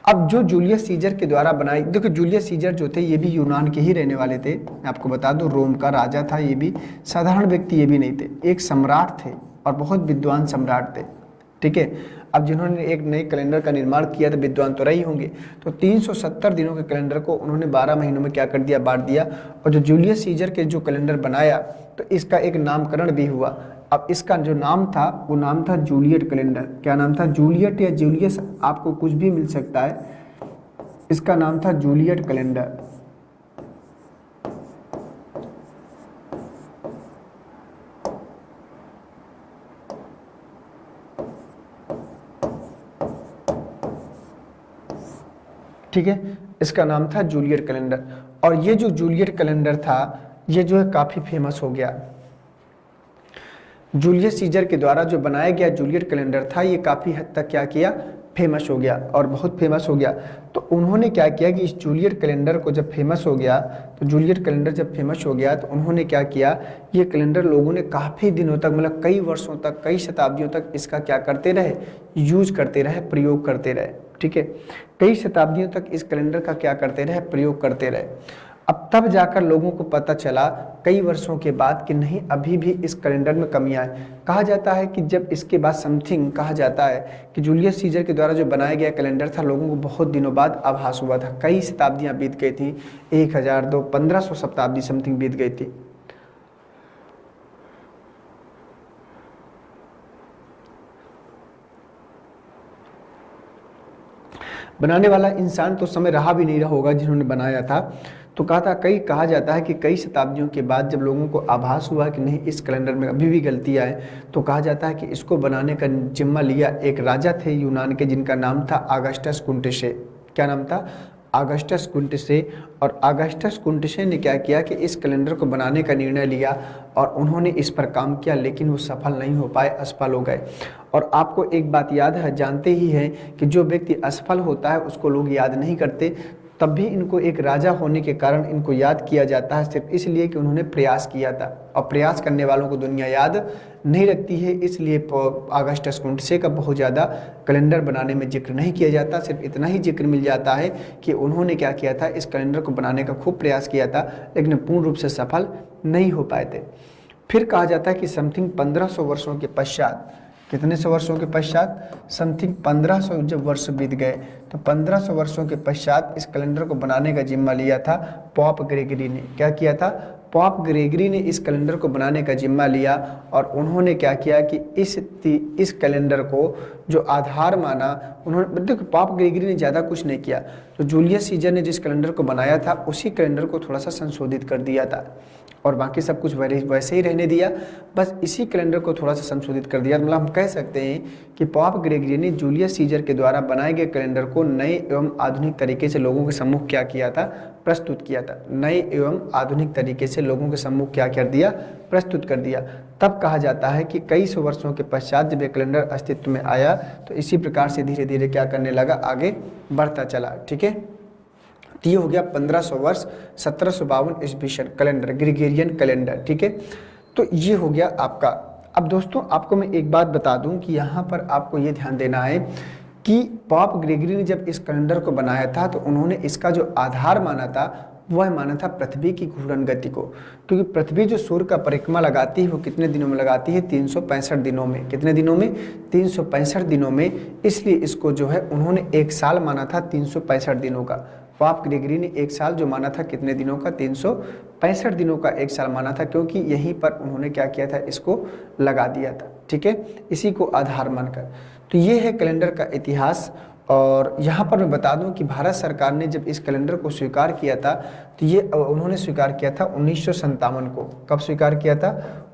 अब जो जूलियस सीजर के द्वारा बनाई, देखो जूलियस सीजर जो थे ये भी यूनान के ही रहने वाले थे, मैं आपको बता दूं, रोम का राजा था ये भी, साधारण व्यक्ति ये भी नहीं थे, एक सम्राट थे और बहुत विद्वान सम्राट थे। ठीक है, अब जिन्होंने एक नए कैलेंडर का निर्माण किया तो विद्वान तो रही होंगे, तो 370 दिनों के कैलेंडर को उन्होंने 12 महीनों में क्या कर दिया, बांट दिया। और जो जूलियस सीजर के जो कैलेंडर बनाया तो इसका एक नामकरण भी हुआ। अब इसका जो नाम था वो नाम था जूलियट कैलेंडर। क्या नाम था, जूलियट या जूलियस, आपको कुछ भी मिल सकता है, इसका नाम था जूलियट कैलेंडर। ठीक है, इसका नाम था जूलियट कैलेंडर। और ये जो जूलियट कैलेंडर था ये जो है काफी फेमस हो गया। जूलियस सीजर के द्वारा जो बनाया गया जूलियट कैलेंडर था ये काफ़ी हद तक क्या किया, फेमस हो गया और बहुत फेमस हो गया। तो उन्होंने क्या किया कि इस जूलियट कैलेंडर को जब फेमस हो गया तो जूलियट कैलेंडर जब फेमस हो गया तो उन्होंने क्या किया, ये कैलेंडर लोगों ने काफ़ी दिनों तक, मतलब कई वर्षों तक, कई शताब्दियों तक इसका क्या करते रहे, यूज करते रहे, प्रयोग करते रहे। ठीक है, कई शताब्दियों तक इस कैलेंडर का क्या करते रहे, प्रयोग करते रहे। अब तब जाकर लोगों को पता चला कई वर्षों के बाद कि नहीं, अभी भी इस कैलेंडर में कमियां हैं। कहा जाता है कि जब इसके बाद समथिंग, कहा जाता है कि जूलियस सीजर के द्वारा जो बनाया गया कैलेंडर था, लोगों को बहुत दिनों बाद आभास हुआ था। कई शताब्दियां बीत गई थी, 1000, 2, 1500 शताब्दी समथिंग बीत गई थी। बनाने वाला इंसान तो समय रहा भी नहीं रहा होगा जिन्होंने बनाया था। तो कहा जाता है कि कई शताब्दियों के बाद जब लोगों को आभास हुआ कि नहीं, इस कैलेंडर में अभी भी गलतियां हैं, तो कहा जाता है कि इसको बनाने का जिम्मा लिया एक राजा थे यूनान के, जिनका नाम था आगस्टस क्विंटसे। क्या नाम था? आगस्टस क्विंटसे। और आगस्टस क्विंटसे ने क्या किया कि इस कैलेंडर को बनाने का निर्णय लिया और उन्होंने इस पर काम किया, लेकिन वो सफल नहीं हो पाए, असफल हो गए। और आपको एक बात याद है, जानते ही हैं कि जो व्यक्ति असफल होता है उसको लोग याद नहीं करते, तब भी इनको एक राजा होने के कारण इनको याद किया जाता है, सिर्फ इसलिए कि उन्होंने प्रयास किया था। और प्रयास करने वालों को दुनिया याद नहीं रखती है, इसलिए आगस्टस क्विंटसे का बहुत ज़्यादा कैलेंडर बनाने में जिक्र नहीं किया जाता। सिर्फ इतना ही जिक्र मिल जाता है कि उन्होंने क्या किया था, इस कैलेंडर को बनाने का खूब प्रयास किया था, लेकिन पूर्ण रूप से सफल नहीं हो पाए थे। फिर कहा जाता है कि समथिंग 1500 वर्षों के पश्चात, कितने सौ वर्षों के पश्चात, समथिंग 1500 जब वर्ष बीत गए, तो 1500 वर्षों के पश्चात इस कैलेंडर को बनाने का जिम्मा लिया था पॉप ग्रेगरी ने। क्या किया था? पॉप ग्रेगरी ने इस कैलेंडर को बनाने का जिम्मा लिया और उन्होंने क्या किया कि इस कैलेंडर को जो आधार माना, उन्होंने, देखो पॉप ग्रेगरी ने ज़्यादा कुछ नहीं किया। तो जूलियस सीजर ने जिस कैलेंडर को बनाया था उसी कैलेंडर को थोड़ा सा संशोधित कर दिया था और बाकी सब कुछ वैसे ही रहने दिया, बस इसी कैलेंडर को थोड़ा सा संशोधित कर दिया। मतलब हम कह सकते हैं कि पॉप ग्रेगरी ने जूलियस सीजर के द्वारा बनाए गए कैलेंडर को नए एवं आधुनिक तरीके से लोगों के सम्मुख क्या किया था, प्रस्तुत किया था। नए एवं आधुनिक तरीके से लोगों के सम्मुख क्या कर दिया, प्रस्तुत कर दिया। तब कहा जाता है कि कई सौ वर्षों के पश्चात जब ये कैलेंडर अस्तित्व में आया तो इसी प्रकार से धीरे धीरे क्या करने लगा, आगे बढ़ता चला। ठीक है, तो ये हो गया 1500 वर्ष 1752 ईस्वी सन कैलेंडर, ग्रेगोरियन कैलेंडर। ठीक है, तो ये हो गया आपका। अब दोस्तों आपको मैं एक बात बता दूं कि यहाँ पर आपको ये ध्यान देना है कि पॉप ग्रेगरी ने जब इस कैलेंडर को बनाया था तो उन्होंने इसका जो आधार माना था वह माना था पृथ्वी की घूर्णन गति को, क्योंकि पृथ्वी जो सूर्य का परिक्रमा लगाती है वो कितने दिनों में लगाती है, 365 दिनों में। कितने दिनों में? 365 दिनों में। इसलिए इसको जो है उन्होंने एक साल माना था 365 दिनों का। पॉप ग्रेगरी ने एक साल जो माना था कितने दिनों का, 365 दिनों का एक साल माना था, क्योंकि यहीं पर उन्होंने क्या किया था, इसको लगा दिया था। ठीक है, इसी को आधार मानकर। तो ये है कैलेंडर का इतिहास। और यहाँ पर मैं बता दूं कि भारत सरकार ने जब इस कैलेंडर को स्वीकार किया था तो ये उन्होंने स्वीकार किया था 1957 को। कब स्वीकार किया था?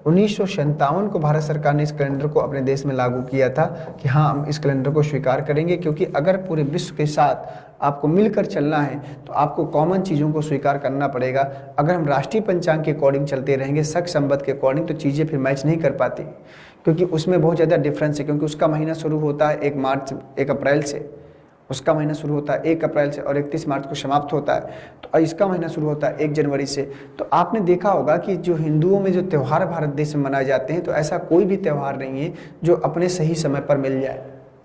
1957 को भारत सरकार ने इस कैलेंडर को अपने देश में लागू किया था कि हाँ, हम इस कैलेंडर को स्वीकार करेंगे, क्योंकि अगर पूरे विश्व के साथ आपको मिलकर चलना है तो आपको कॉमन चीज़ों को स्वीकार करना पड़ेगा। अगर हम राष्ट्रीय पंचांग के अकॉर्डिंग चलते रहेंगे, शक संवत के अकॉर्डिंग, तो चीज़ें फिर मैच नहीं कर पाती, क्योंकि उसमें बहुत ज़्यादा डिफरेंस है। क्योंकि उसका महीना शुरू होता है 1 अप्रैल से, उसका महीना शुरू होता है 1 अप्रैल से और 31 मार्च को समाप्त होता है। तो इसका महीना शुरू होता है 1 जनवरी से। तो आपने देखा होगा कि जो हिंदुओं में जो त्यौहार भारत देश में मनाए जाते हैं, तो ऐसा कोई भी त्यौहार नहीं है जो अपने सही समय पर मिल जाए।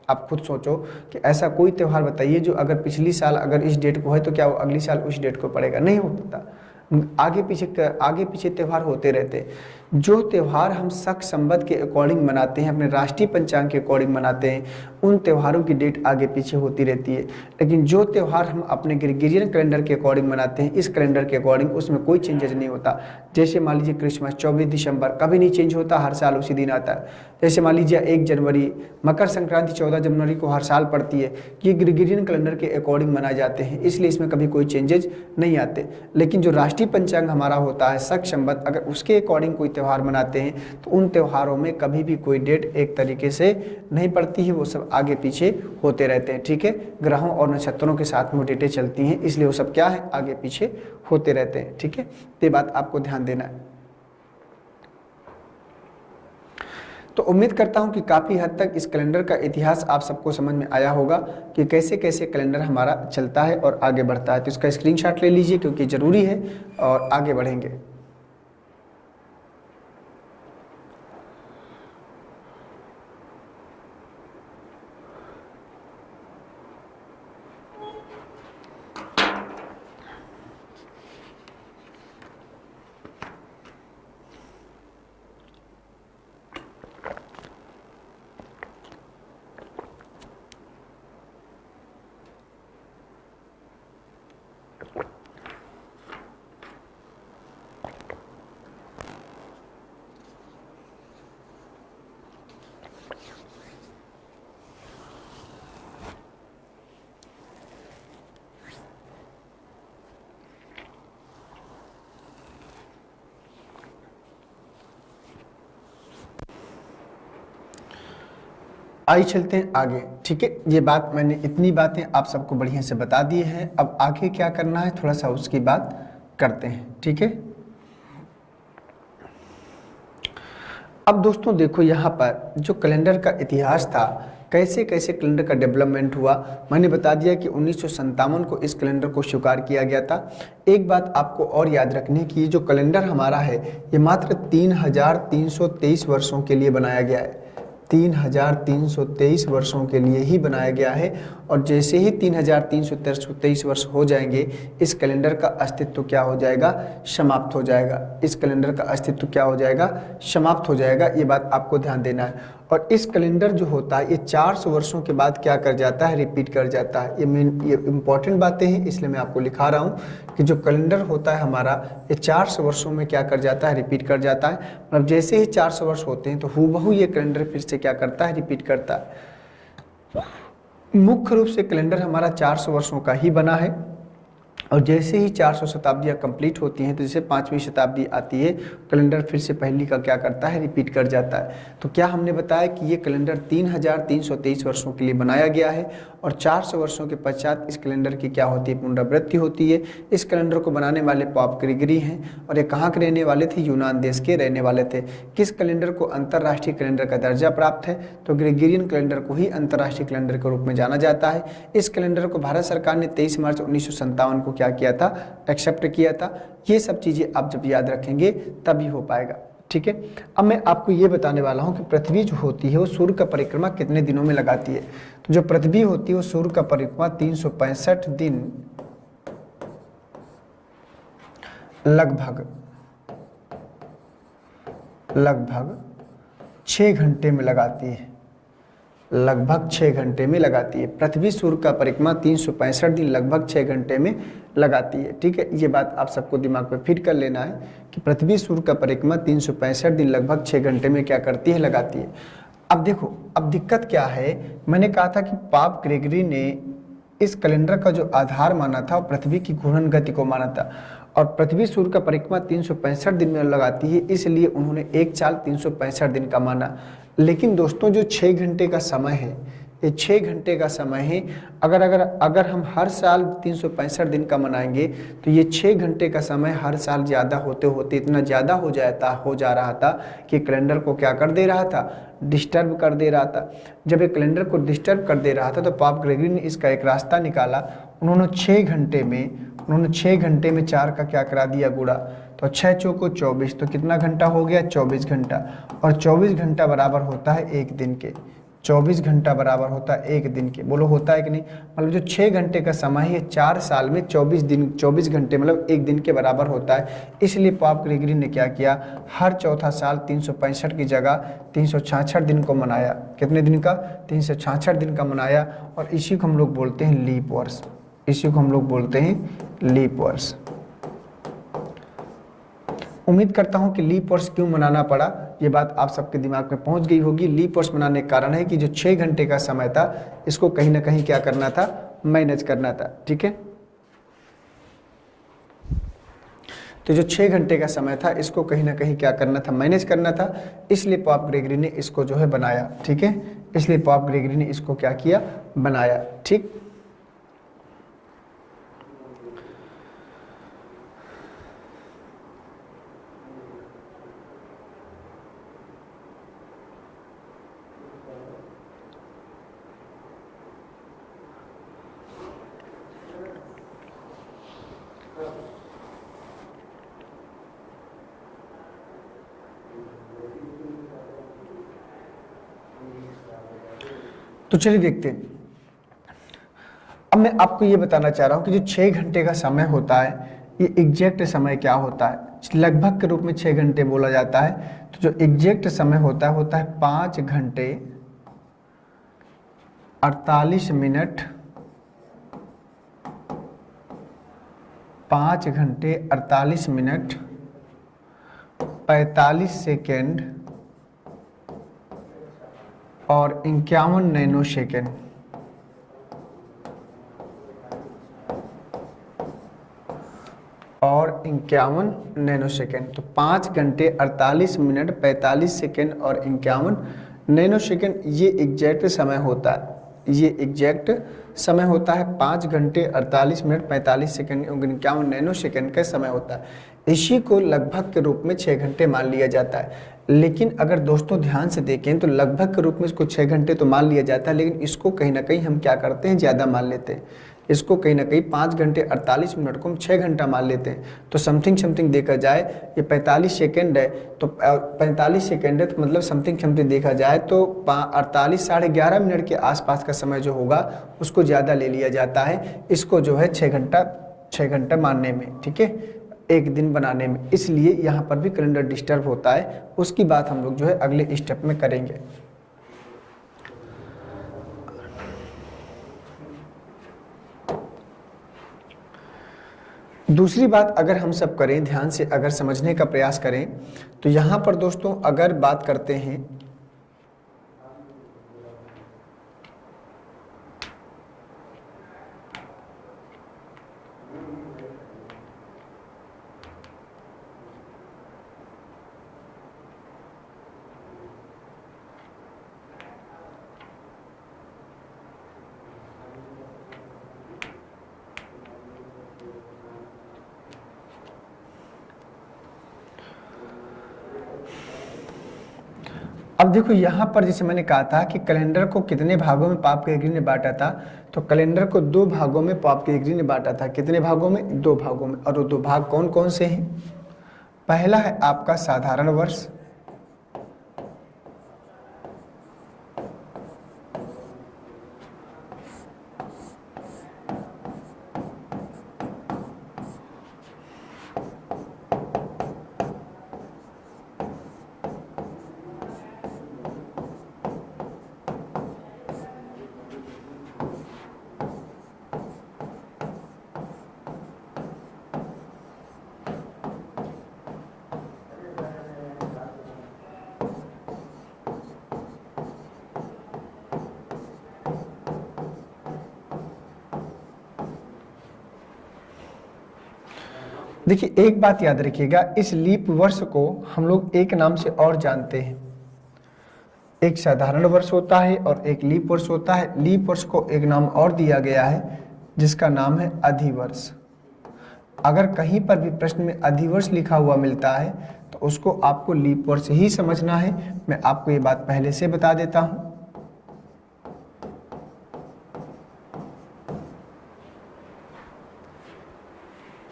आप खुद सोचो कि ऐसा कोई त्यौहार बताइए जो अगर पिछली साल अगर इस डेट को है तो क्या वो अगली साल उस डेट को पड़ेगा? नहीं हो पाता। आगे पीछे त्यौहार होते रहते। जो त्यौहार हम शक संवत के अकॉर्डिंग मनाते हैं, अपने राष्ट्रीय पंचांग के अकॉर्डिंग मनाते हैं, उन त्योहारों की डेट आगे पीछे होती रहती है। लेकिन जो त्यौहार हम अपने ग्रेगोरियन कैलेंडर के अकॉर्डिंग मनाते हैं, इस कैलेंडर के अकॉर्डिंग, उसमें कोई चेंजेस नहीं होता। जैसे मान लीजिए क्रिसमस 24 दिसंबर कभी नहीं चेंज होता, हर साल उसी दिन आता है। जैसे मान लीजिए 1 जनवरी, मकर संक्रांति 14 जनवरी को हर साल पड़ती है। ये ग्रेगोरियन कैलेंडर के अकॉर्डिंग मनाए जाते हैं, इसलिए इसमें कभी कोई चेंजेस नहीं आते। लेकिन जो राष्ट्रीय पंचांग हमारा होता है शक संवत, अगर उसके अकॉर्डिंग कोई त्यौहार मनाते हैं तो उन त्योहारों में कभी भी कोई डेट एक तरीके से नहीं पड़ती है, वो सब आगे पीछे होते रहते हैं। ठीक है, ग्रहों और नक्षत्रों के साथ में डेटें चलती हैं, इसलिए वो सब क्या है, आगे पीछे होते रहते हैं। ठीक है, ये बात आपको ध्यान देना है। तो उम्मीद करता हूं कि काफ़ी हद तक इस कैलेंडर का इतिहास आप सबको समझ में आया होगा कि कैसे कैसे कैलेंडर हमारा चलता है और आगे बढ़ता है। तो इसका स्क्रीनशॉट ले लीजिए क्योंकि ज़रूरी है और आगे बढ़ेंगे। आइए चलते हैं आगे। ठीक है, ये बात मैंने इतनी बातें आप सबको बढ़िया से बता दी है। अब आगे क्या करना है थोड़ा सा उसकी बात करते हैं। ठीक है, अब दोस्तों देखो यहाँ पर जो कैलेंडर का इतिहास था, कैसे कैसे कैलेंडर का डेवलपमेंट हुआ, मैंने बता दिया कि 1957 को इस कैलेंडर को स्वीकार किया गया था। एक बात आपको और याद रखनी कि ये जो कैलेंडर हमारा है ये मात्र 3323 वर्षों के लिए बनाया गया है। 3323 वर्षों के लिए ही बनाया गया है और जैसे ही 3323 वर्ष हो जाएंगे इस कैलेंडर का अस्तित्व क्या हो जाएगा, समाप्त हो जाएगा। इस कैलेंडर का अस्तित्व क्या हो जाएगा, समाप्त हो जाएगा। ये बात आपको ध्यान देना है। और इस कैलेंडर जो होता है ये 400 वर्षों के बाद क्या कर जाता है, रिपीट कर जाता है। ये इंपॉर्टेंट बातें हैं, इसलिए मैं आपको लिखा रहा हूँ कि जो कैलेंडर होता है हमारा ये 400 वर्षों में क्या कर जाता है, रिपीट कर जाता है। मतलब जैसे ही 400 वर्ष होते हैं तो हूबहू ये कैलेंडर फिर से क्या करता है, रिपीट करता है। मुख्य रूप से कैलेंडर हमारा 400 वर्षों का ही बना है और जैसे ही 400 शताब्दियाँ कंप्लीट होती हैं तो जैसे 5वीं शताब्दी आती है कैलेंडर फिर से पहली का क्या करता है, रिपीट कर जाता है। तो क्या हमने बताया कि ये कैलेंडर 3323 वर्षों के लिए बनाया गया है और 400 वर्षों के पश्चात इस कैलेंडर की क्या होती है, पुनरावृत्ति होती है। इस कैलेंडर को बनाने वाले पॉप ग्रेगरी हैं और ये कहाँ के रहने वाले थे, यूनान देश के रहने वाले थे। किस कैलेंडर को अंतर्राष्ट्रीय कैलेंडर का दर्जा प्राप्त है, तो ग्रेगोरियन कैलेंडर को ही अंतर्राष्ट्रीय कैलेंडर के रूप में जाना जाता है। इस कैलेंडर को भारत सरकार ने 23 मार्च 1957 को क्या किया था, एक्सेप्ट किया था। ये सब चीज़ें आप जब याद रखेंगे तभी हो पाएगा। ठीक है, अब मैं आपको ये बताने वाला हूँ कि पृथ्वी जो होती है वो सूर्य का परिक्रमा कितने दिनों में लगाती है। तो जो पृथ्वी होती है वो सूर्य का परिक्रमा 365 दिन लगभग 6 घंटे में लगाती है। लगभग 6 घंटे में लगाती है। पृथ्वी सूर्य का परिक्रमा 365 दिन लगभग 6 घंटे में लगाती है। ठीक है, ये बात आप सबको दिमाग में फिट कर लेना है कि पृथ्वी सूर्य का परिक्रमा 365 दिन लगभग 6 घंटे में क्या करती है, लगाती है। अब देखो, अब दिक्कत क्या है, मैंने कहा था कि पाप ग्रेगरी ने इस कैलेंडर का जो आधार माना था पृथ्वी की घूर्णन गति को माना था और पृथ्वी सूर्य का परिक्रमा 365 दिन में लगाती है, इसलिए उन्होंने एक साल 365 दिन का माना। लेकिन दोस्तों जो 6 घंटे का समय है, ये 6 घंटे का समय है। अगर हम हर साल 365 दिन का मनाएंगे तो ये 6 घंटे का समय हर साल ज़्यादा होते होते इतना ज़्यादा हो जा रहा था कि कैलेंडर को क्या कर दे रहा था, डिस्टर्ब कर दे रहा था। जब ये कैलेंडर को डिस्टर्ब कर दे रहा था तो पाप ग्रेगरी ने इसका एक रास्ता निकाला। उन्होंने 6 घंटे में 4 का क्या करा दिया, गुणा। तो 6 चौको 24, तो कितना घंटा हो गया, 24 घंटा। और 24 घंटा बराबर होता है एक दिन के। 24 घंटा बराबर होता है एक दिन के। बोलो होता है कि नहीं। मतलब जो 6 घंटे का समय है 4 साल में 24 घंटे मतलब एक दिन के बराबर होता है। इसलिए पाप ग्रेगरी ने क्या किया, हर चौथा साल 365 की जगह 366 दिन को मनाया। कितने दिन का, 366 दिन का मनाया। और इसी को हम लोग बोलते हैं लीप वर्ष। इसी को हम लोग बोलते हैं लीप वर्ष। उम्मीद करता हूं कि लीप वर्ष क्यों मनाना पड़ा ये बात आप सबके दिमाग में पहुंच गई होगी। लीप वर्ष मनाने का कारण है कि जो 6 घंटे का समय था इसको कहीं ना कहीं क्या करना था, मैनेज करना था। ठीक है, तो जो 6 घंटे का समय था इसको कहीं ना कहीं क्या करना था, मैनेज करना था। इसलिए पाप ग्रेगरी ने इसको जो है बनाया। ठीक है, इसलिए पाप ग्रेगरी ने इसको क्या किया, बनाया। ठीक, तो चलिए देखते हैं। अब मैं आपको ये बताना चाह रहा हूँ कि जो 6 घंटे का समय होता है, ये एग्जैक्ट समय क्या होता है। लगभग के रूप में 6 घंटे बोला जाता है, तो जो एग्जैक्ट समय होता है 5 घंटे 48 मिनट 5 घंटे 48 मिनट 45 सेकेंड और 51 नैनो सेकेंड। और 51 नैनो सेकेंड। तो 5 घंटे 48 मिनट 45 सेकेंड और 51 नैनो सेकेंड, ये एग्जैक्ट समय होता है। ये एग्जैक्ट समय होता है 5 घंटे 48 मिनट 45 सेकेंड 51 नैनो सेकेंड का समय होता है। इसी को लगभग के रूप में 6 घंटे मान लिया जाता है। लेकिन अगर दोस्तों ध्यान से देखें तो लगभग के रूप में इसको 6 घंटे तो मान लिया जाता है, लेकिन इसको कहीं ना कहीं हम क्या करते हैं, ज़्यादा मान लेते हैं। इसको कहीं ना कहीं 5 घंटे 48 मिनट को हम 6 घंटा मान लेते हैं। तो समथिंग देखा जाए, ये 45 सेकेंड है, तो 45 सेकेंड है, तो मतलब समथिंग देखा जाए तो 48 साढ़े 11 मिनट के आसपास का समय जो होगा उसको ज़्यादा ले लिया जाता है, इसको जो है 6 घंटा मानने में, ठीक है, एक दिन बनाने में। इसलिए यहाँ पर भी कैलेंडर डिस्टर्ब होता है, उसकी बात हम लोग जो है अगले स्टेप में करेंगे। दूसरी बात अगर हम सब करें, ध्यान से अगर समझने का प्रयास करें, तो यहाँ पर दोस्तों अगर बात करते हैं अब देखो यहाँ पर जैसे मैंने कहा था कि कैलेंडर को कितने भागों में पॉप कैटेगरी ने बांटा था, तो कैलेंडर को 2 भागों में पॉप कैटेगरी ने बांटा था। कितने भागों में? 2 भागों में। और वो 2 भाग कौन कौन से हैं? पहला है आपका साधारण वर्ष, देखिए एक बात याद रखिएगा, इस लीप वर्ष को हम लोग एक नाम से और जानते हैं। एक साधारण वर्ष होता है और एक लीप वर्ष होता है। लीप वर्ष को एक नाम और दिया गया है जिसका नाम है अधिवर्ष। अगर कहीं पर भी प्रश्न में अधिवर्ष लिखा हुआ मिलता है तो उसको आपको लीप वर्ष ही समझना है। मैं आपको ये बात पहले से बता देता हूं।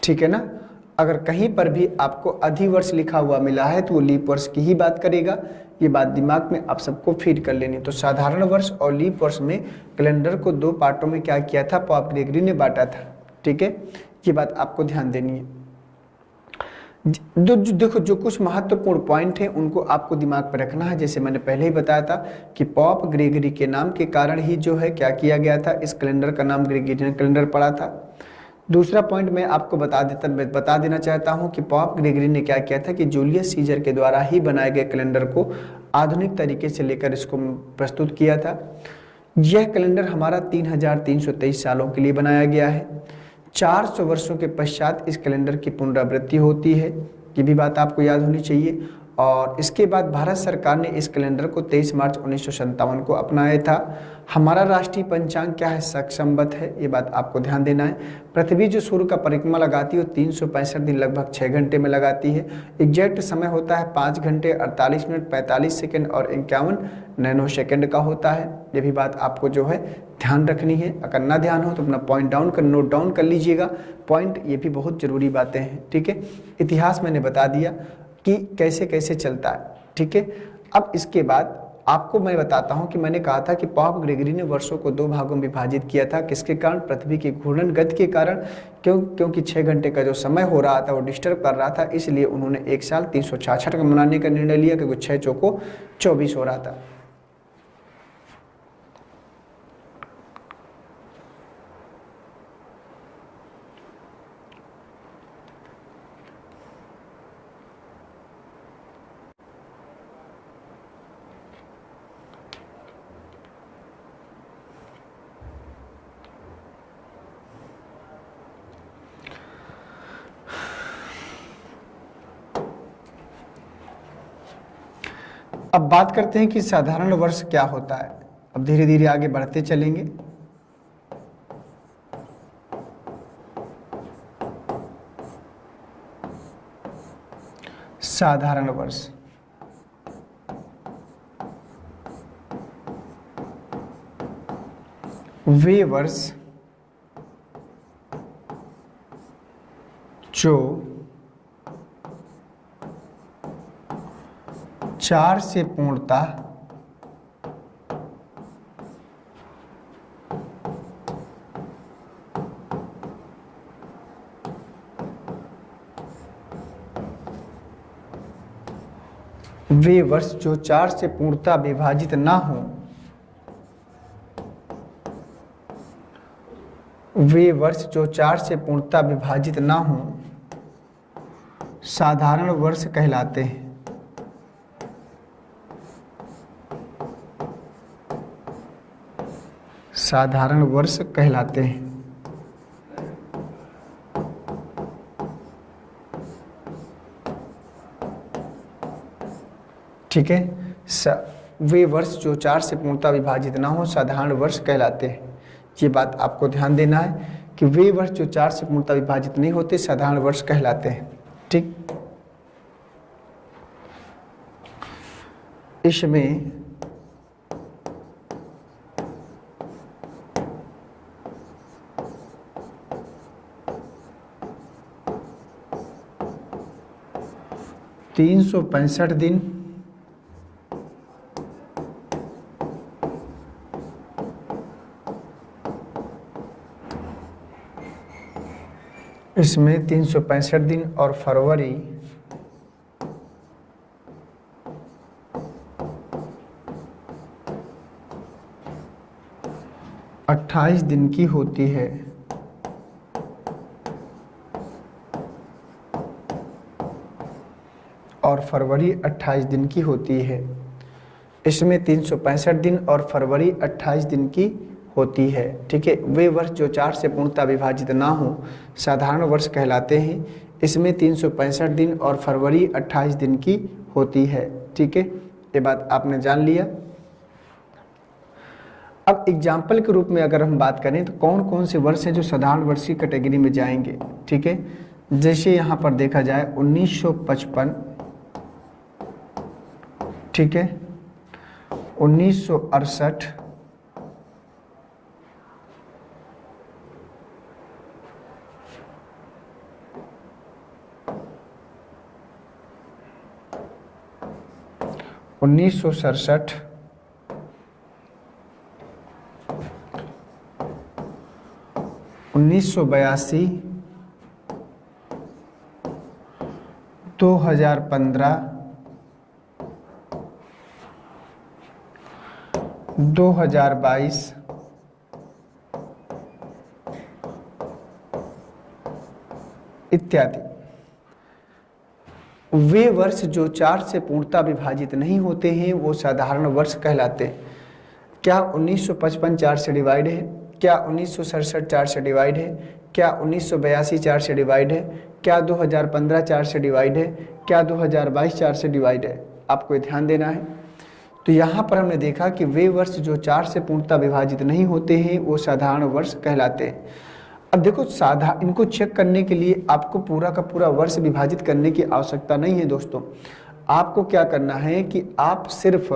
ठीक है ना। अगर कहीं पर भी आपको अधिवर्ष लिखा हुआ मिला है तो वो लीप वर्ष की ही बात करेगा। ये बात दिमाग में आप सबको फीड कर लेनी। तो साधारण वर्ष और लीप वर्ष में कैलेंडर को 2 पार्टों में क्या किया था, पॉप कैटेगरी ने बांटा था। ठीक है, ये बात आपको ध्यान देनी है। देखो जो कुछ महत्वपूर्ण पॉइंट है उनको आपको दिमाग पर रखना है। जैसे मैंने पहले ही बताया था कि पॉप ग्रेगरी के नाम के कारण ही जो है क्या किया गया था, इस कैलेंडर का नाम ग्रेगोरियन कैलेंडर पड़ा था। दूसरा पॉइंट मैं आपको बता देना चाहता हूं कि पॉप ग्रेगरी ने क्या किया था कि जूलियस सीजर के द्वारा ही बनाए गए कैलेंडर को आधुनिक तरीके से लेकर इसको प्रस्तुत किया था। यह कैलेंडर हमारा 3323 सालों के लिए बनाया गया है। 400 वर्षों के पश्चात इस कैलेंडर की पुनरावृत्ति होती है, ये भी बात आपको याद होनी चाहिए। और इसके बाद भारत सरकार ने इस कैलेंडर को 23 मार्च 1957 को अपनाया था। हमारा राष्ट्रीय पंचांग क्या है, शक है, ये बात आपको ध्यान देना है। पृथ्वी जो सूर्य का परिक्रमा लगाती है वो 365 दिन लगभग 6 घंटे में लगाती है। एग्जैक्ट समय होता है 5 घंटे 48 मिनट 45 सेकेंड और 51 नैनो सेकेंड का होता है। ये भी बात आपको जो है ध्यान रखनी है। अगर ना ध्यान हो तो अपना पॉइंट नोट डाउन कर लीजिएगा पॉइंट, ये भी बहुत जरूरी बातें हैं। ठीक है, इतिहास मैंने बता दिया कि कैसे कैसे चलता है। ठीक है, अब इसके बाद आपको मैं बताता हूं कि मैंने कहा था कि पॉप ग्रेगरी ने वर्षों को 2 भागों में विभाजित किया था। किसके कारण? पृथ्वी की घूर्णन गति के कारण। क्योंकि 6 घंटे का जो समय हो रहा था वो डिस्टर्ब कर रहा था, इसलिए उन्होंने एक साल 366 का मनाने का निर्णय लिया, क्योंकि 6 चौको 24 हो रहा था। अब बात करते हैं कि साधारण वर्ष क्या होता है। अब धीरे धीरे आगे बढ़ते चलेंगे। साधारण वर्ष वे वर्ष जो 4 से पूर्णतः वे वर्ष जो 4 से पूर्णतः विभाजित ना हो, वे वर्ष जो 4 से पूर्णतः विभाजित ना हो साधारण वर्ष कहलाते हैं। साधारण वर्ष कहलाते हैं। ठीक है, वे वर्ष जो 4 से पूर्णतः विभाजित ना हो साधारण वर्ष कहलाते हैं। ये बात आपको ध्यान देना है कि वे वर्ष जो 4 से पूर्णतः विभाजित नहीं होते साधारण वर्ष कहलाते हैं। ठीक, इसमें तीन 365 दिन इसमें 365 दिन और फरवरी 28 दिन की होती है। और फरवरी 28 दिन की होती है। इसमें 365 दिन और फरवरी 28 दिन की होती है। ठीक है, वे वर्ष जो 4 से पूर्णतः विभाजित ना हो साधारण वर्ष कहलाते हैं। इसमें 365 दिन और फरवरी 28 दिन की होती है। ठीक है, ये बात आपने जान लिया। अब एग्जाम्पल के रूप में अगर हम बात करें तो कौन कौन से वर्ष हैं जो साधारण वर्ष की कैटेगरी में जाएंगे। ठीक है, जैसे यहाँ पर देखा जाए 1955, ठीक है, 1968, 1967, 1982, 2015, 2022, इत्यादि। वे वर्ष जो 4 से पूर्णतः विभाजित नहीं होते हैं वो साधारण वर्ष कहलाते हैं। क्या 1955 4 से डिवाइड है? क्या 1967 4 से डिवाइड है? क्या 1982 4 से डिवाइड है? क्या 2015 4 से डिवाइड है? क्या 2022 4 से डिवाइड है? आपको ध्यान देना है। तो यहाँ पर हमने देखा कि वे वर्ष जो 4 से पूर्णतः विभाजित नहीं होते हैं वो साधारण वर्ष कहलाते हैं। अब देखो, इनको चेक करने के लिए आपको पूरा का पूरा वर्ष विभाजित करने की आवश्यकता नहीं है दोस्तों। आपको क्या करना है कि आप सिर्फ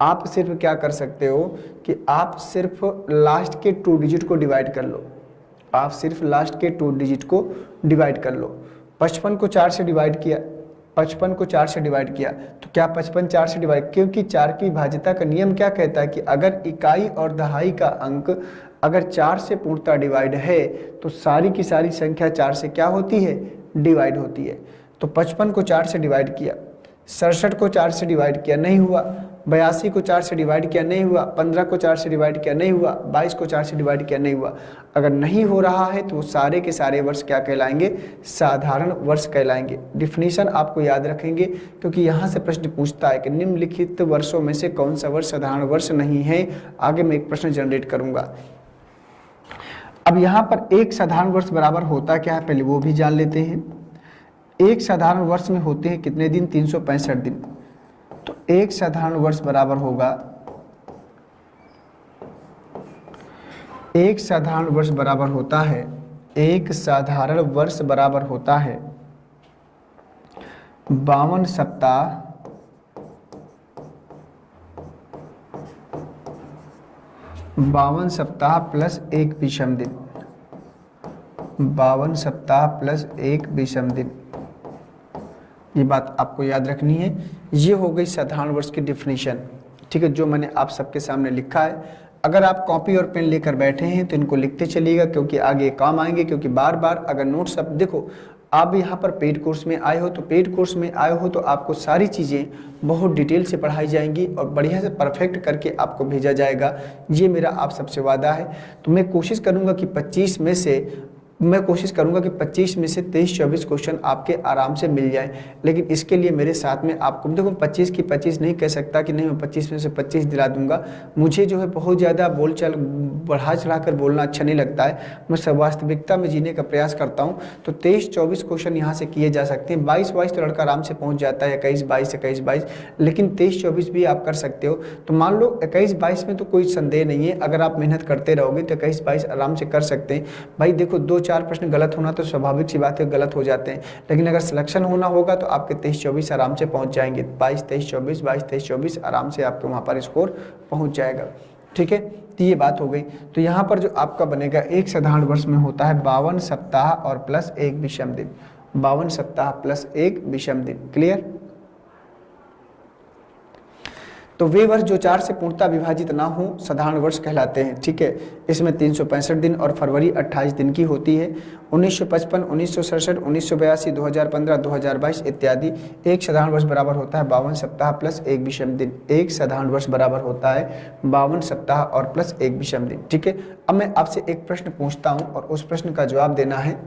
क्या कर सकते हो कि आप सिर्फ लास्ट के 2 डिजिट को डिवाइड कर लो। आप सिर्फ लास्ट के 2 डिजिट को डिवाइड कर लो। 55 को 4 से डिवाइड किया 55 को 4 से डिवाइड किया, तो क्या 55 4 से डिवाइड, क्योंकि 4 की भाज्यता का नियम क्या कहता है कि अगर इकाई और दहाई का अंक अगर 4 से पूर्णतः डिवाइड है तो सारी की सारी संख्या 4 से क्या होती है, डिवाइड होती है। तो 55 को 4 से डिवाइड किया, 67 को 4 से डिवाइड किया, नहीं हुआ। 82 को 4 से डिवाइड किया, नहीं हुआ। 15 को 4 से डिवाइड किया, नहीं हुआ। 22 को 4 से डिवाइड किया, नहीं हुआ। अगर नहीं हो रहा है तो सारे के सारे वर्ष क्या कहलाएंगे, साधारण वर्ष कहलाएंगे। डिफिनीशन आपको याद रखेंगे, क्योंकि यहाँ से प्रश्न पूछता है कि निम्नलिखित वर्षों में से कौन सा वर्ष साधारण वर्ष नहीं है। आगे मैं एक प्रश्न जनरेट करूंगा। अब यहाँ पर एक साधारण वर्ष बराबर होता क्या है, पहले वो भी जान लेते हैं। एक साधारण वर्ष में होते हैं कितने दिन, 365 दिन। तो एक साधारण वर्ष बराबर होगा, एक साधारण वर्ष बराबर होता है, एक साधारण वर्ष बराबर होता है 52 सप्ताह प्लस एक विषम दिन। 52 सप्ताह प्लस एक विषम दिन, ये बात आपको याद रखनी है। ये हो गई साधारण वर्ष की डिफिनीशन, ठीक है, जो मैंने आप सबके सामने लिखा है। अगर आप कॉपी और पेन लेकर बैठे हैं तो इनको लिखते चलिएगा, क्योंकि आगे काम आएंगे। क्योंकि बार बार अगर नोट्स अब देखो, आप यहाँ पर पेड कोर्स में आए हो, तो पेड कोर्स में आए हो तो आपको सारी चीज़ें बहुत डिटेल से पढ़ाई जाएंगी और बढ़िया से परफेक्ट करके आपको भेजा जाएगा। ये मेरा आप सबसे वादा है। तो मैं कोशिश करूँगा कि 25 में से 23-24 क्वेश्चन आपके आराम से मिल जाए। लेकिन इसके लिए मेरे साथ में आपको देखो 25 की 25 नहीं कह सकता कि नहीं मैं 25 में से 25 दिला दूंगा। मुझे जो है बहुत ज़्यादा बोलचाल बढ़ा चढ़ा कर बोलना अच्छा नहीं लगता है। मैं सब वास्तविकता में जीने का प्रयास करता हूँ। तो 23-24 क्वेश्चन यहाँ से किए जा सकते हैं। 22 तो लड़का आराम से पहुँच जाता है, 21-22 लेकिन 23-24 भी आप कर सकते हो। तो मान लो 21-22 में तो कोई संदेह नहीं है, अगर आप मेहनत करते रहोगे तो 21-22 आराम से कर सकते हैं। भाई देखो 2-4 प्रश्न गलत होना तो स्वाभाविक सी बात है, गलत हो जाते हैं। लेकिन अगर सिलेक्शन होना होगा तो आपके 23-24 आराम से पहुंच जाएंगे। 22-23-24 22-23-24 आराम से आपके वहां पर स्कोर पहुंच जाएगा, ठीक है। तो ये बात हो गई। तो यहाँ पर जो आपका बनेगा, एक साधारण वर्ष में होता है 52 सप्ताह और प्लस एक विषम दिन। 52 सप्ताह प्लस एक विषम दिन, क्लियर। तो वे वर्ष जो 4 से पूर्णतः विभाजित ना हो साधारण वर्ष कहलाते हैं, ठीक है। इसमें 365 दिन और फरवरी 28 दिन की होती है। 1955, 1967, 1982, 2015, 2022 इत्यादि। एक साधारण वर्ष बराबर होता है 52 सप्ताह प्लस एक विषम दिन। एक साधारण वर्ष बराबर होता है 52 सप्ताह और प्लस एक विषम दिन, ठीक है। अब मैं आपसे एक प्रश्न पूछता हूँ और उस प्रश्न का जवाब देना है।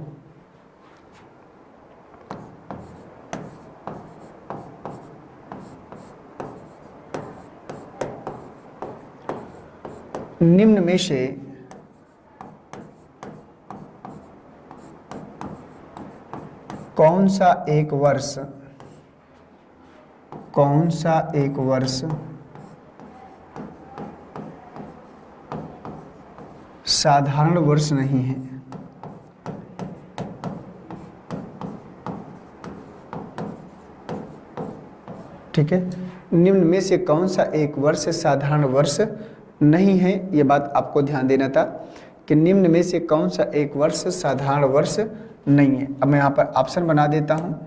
निम्न में से कौन सा एक वर्ष साधारण वर्ष नहीं है। ठीक है, निम्न में से कौन सा एक वर्ष साधारण वर्ष नहीं है, ये बात आपको ध्यान देना था कि निम्न में से कौन सा एक वर्ष साधारण वर्ष नहीं है। अब मैं यहाँ पर ऑप्शन बना देता हूँ।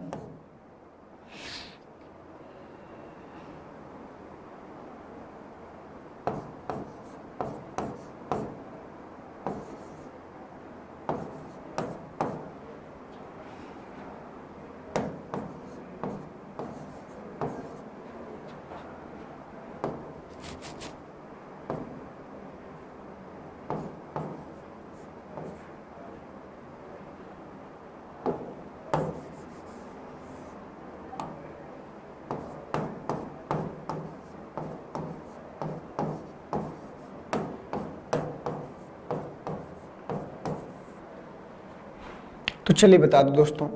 तो चलिए बता दो दोस्तों,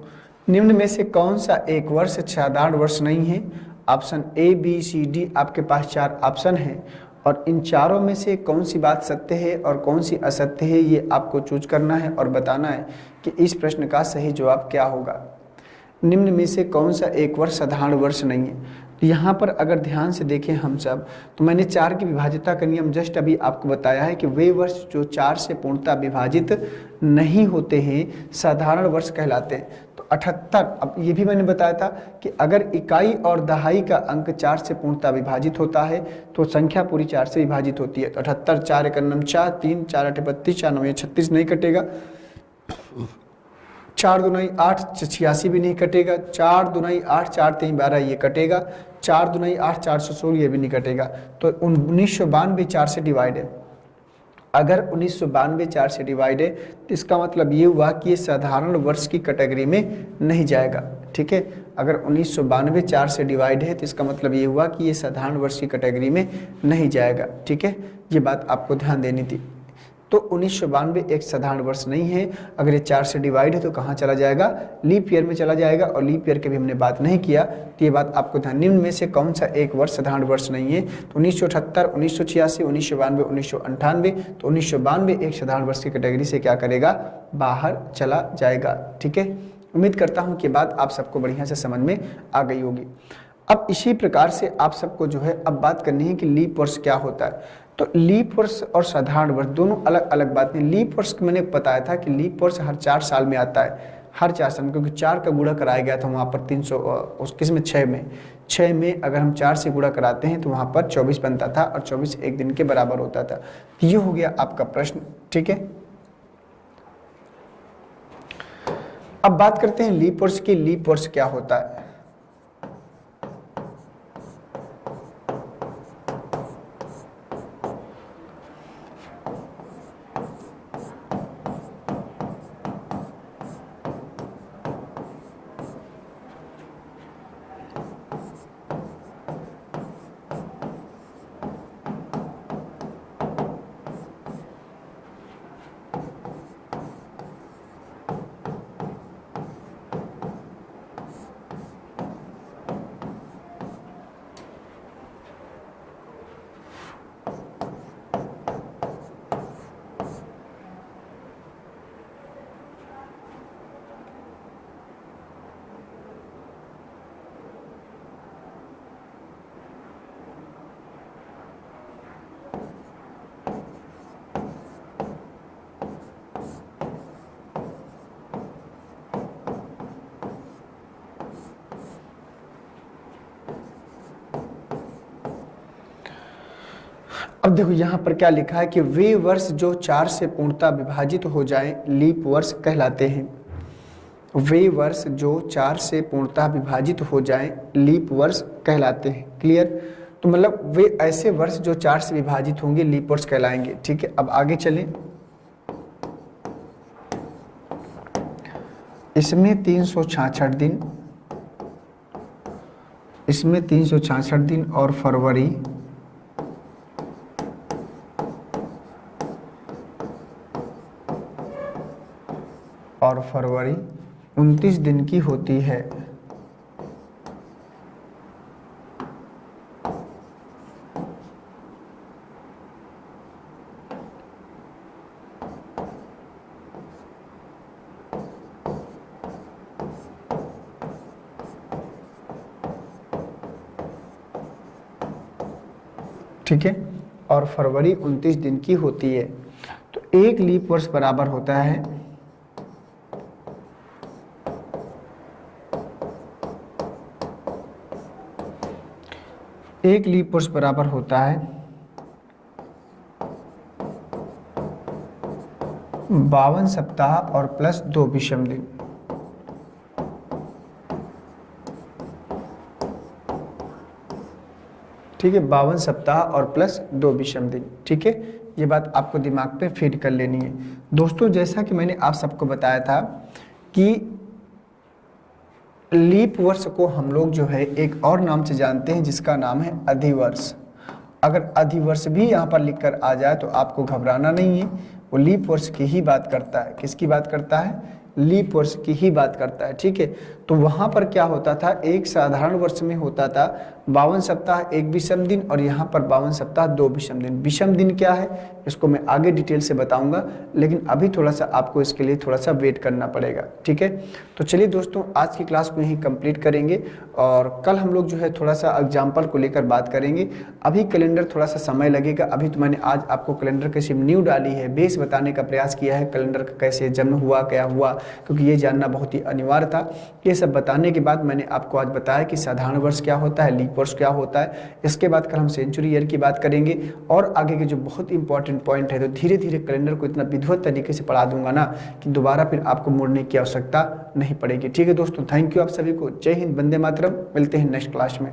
निम्न में से कौन सा एक वर्ष साधारण वर्ष नहीं है। Option A B C D आपके पास 4 ऑप्शन हैं और इन चारों में से कौन सी बात सत्य है और कौन सी असत्य है, ये आपको चूज करना है और बताना है कि इस प्रश्न का सही जवाब क्या होगा। निम्न में से कौन सा एक वर्ष साधारण वर्ष नहीं है। तो यहाँ पर अगर ध्यान से देखें हम सब, तो मैंने 4 की विभाज्यता का नियम जस्ट अभी आपको बताया है कि वे वर्ष जो 4 से पूर्णतः विभाजित नहीं होते हैं साधारण वर्ष कहलाते हैं। तो 78, अब ये भी मैंने बताया था कि अगर इकाई और दहाई का अंक 4 से पूर्णतः विभाजित होता है तो संख्या पूरी 4 से विभाजित होती है। तो 78, 4 1 9 4, 3 4 8 32, 4 9 36 नहीं कटेगा, 4 दूनी 8, 86 भी नहीं कटेगा, 4 दूनी 8, 4 3 12 ये कटेगा, 4 दूनी 8, 416 ये भी नहीं कटेगा। तो 1992 4 से डिवाइड है। अगर 1992 4 से डिवाइड है तो इसका मतलब ये हुआ कि ये साधारण वर्ष की कैटेगरी में नहीं जाएगा। ठीक है, अगर 1992 4 से डिवाइड है तो इसका मतलब ये हुआ कि ये साधारण वर्ष की कैटेगरी में नहीं जाएगा। ठीक है, ये बात आपको ध्यान देनी थी। तो 1992 एक साधारण वर्ष नहीं है। अगर ये 4 से डिवाइड है तो कहाँ चला जाएगा, लीप ईयर में चला जाएगा, और लीप ईयर की भी हमने बात नहीं किया। तो ये बात आपको ध्यान, निम्न में से कौन सा एक वर्ष साधारण वर्ष नहीं है, तो 1978, 1986, 1992, 1998। तो 1992 एक साधारण वर्ष की कैटेगरी से क्या करेगा, बाहर चला जाएगा। ठीक है, उम्मीद करता हूँ कि बात आप सबको बढ़िया से समझ में आ गई होगी। अब इसी प्रकार से आप सबको जो है अब बात करनी है कि लीप वर्ष क्या होता है। तो लीप वर्ष और साधारण वर्ष दोनों अलग अलग बातें। लीप वर्ष मैंने बताया था कि लीप वर्ष हर 4 साल में आता है, हर 4 साल में, क्योंकि 4 का गुणा कराया गया था वहाँ पर 300, उस किस में 6 में अगर हम 4 से गुणा कराते हैं तो वहाँ पर 24 बनता था, और 24 एक दिन के बराबर होता था। तो ये हो गया आपका प्रश्न। ठीक है, अब बात करते हैं लीप वर्ष की। लीप वर्ष क्या होता है। अब देखो यहाँ पर क्या लिखा है कि वे वर्ष जो 4 से पूर्णतः विभाजित हो जाएं लीप वर्ष कहलाते हैं। वे वर्ष जो 4 से पूर्णतः विभाजित हो जाएं लीप वर्ष कहलाते हैं। क्लियर, तो मतलब वे ऐसे वर्ष जो 4 से विभाजित होंगे लीप वर्ष कहलाएंगे। ठीक है, अब आगे चलें। इसमें 366 दिन, इसमें 366 दिन और फरवरी और फरवरी 29 दिन की होती है। ठीक है, और फरवरी 29 दिन की होती है। तो एक लीप वर्ष बराबर होता है एक लीप वर्ष बराबर होता है 52 सप्ताह और प्लस 2 विषम दिन। ठीक है, 52 सप्ताह और प्लस 2 विषम दिन। ठीक है, ये बात आपको दिमाग पे फीड कर लेनी है। दोस्तों, जैसा कि मैंने आप सबको बताया था कि लीप वर्ष को हम लोग जो है एक और नाम से जानते हैं जिसका नाम है अधिवर्ष। अगर अधिवर्ष भी यहाँ पर लिखकर आ जाए तो आपको घबराना नहीं है, वो लीप वर्ष की ही बात करता है। किसकी बात करता है, लीप वर्ष की ही बात करता है, ठीक है। तो वहाँ पर क्या होता था, एक साधारण वर्ष में होता था 52 सप्ताह 1 विषम दिन, और यहाँ पर 52 सप्ताह 2 विषम दिन। विषम दिन क्या है इसको मैं आगे डिटेल से बताऊंगा, लेकिन अभी थोड़ा सा आपको इसके लिए थोड़ा सा वेट करना पड़ेगा, ठीक है। तो चलिए दोस्तों, आज की क्लास को यहीं कंप्लीट करेंगे और कल हम लोग जो है थोड़ा सा एग्जाम्पल को लेकर बात करेंगे। अभी कैलेंडर थोड़ा सा समय लगेगा, अभी तो मैंने आज आपको कैलेंडर की सिर्फ न्यू डाली है, बेस बताने का प्रयास किया है कैलेंडर का कैसे जन्म हुआ, क्या हुआ, क्योंकि ये जानना बहुत ही अनिवार्य था। ये सब बताने के बाद मैंने आपको आज बताया कि साधारण वर्ष क्या होता है, लीप वर्ष क्या होता है। इसके बाद कल हम सेंचुरी ईयर की बात करेंगे और आगे के जो बहुत इंपॉर्टेंट पॉइंट है, तो धीरे धीरे कैलेंडर को इतना विधिवत तरीके से पढ़ा दूंगा ना कि दोबारा फिर आपको मुड़ने की आवश्यकता नहीं पड़ेगी, ठीक है दोस्तों। थैंक यू आप सभी को। जय हिंद, वंदे मातरम। मिलते हैं नेक्स्ट क्लास में।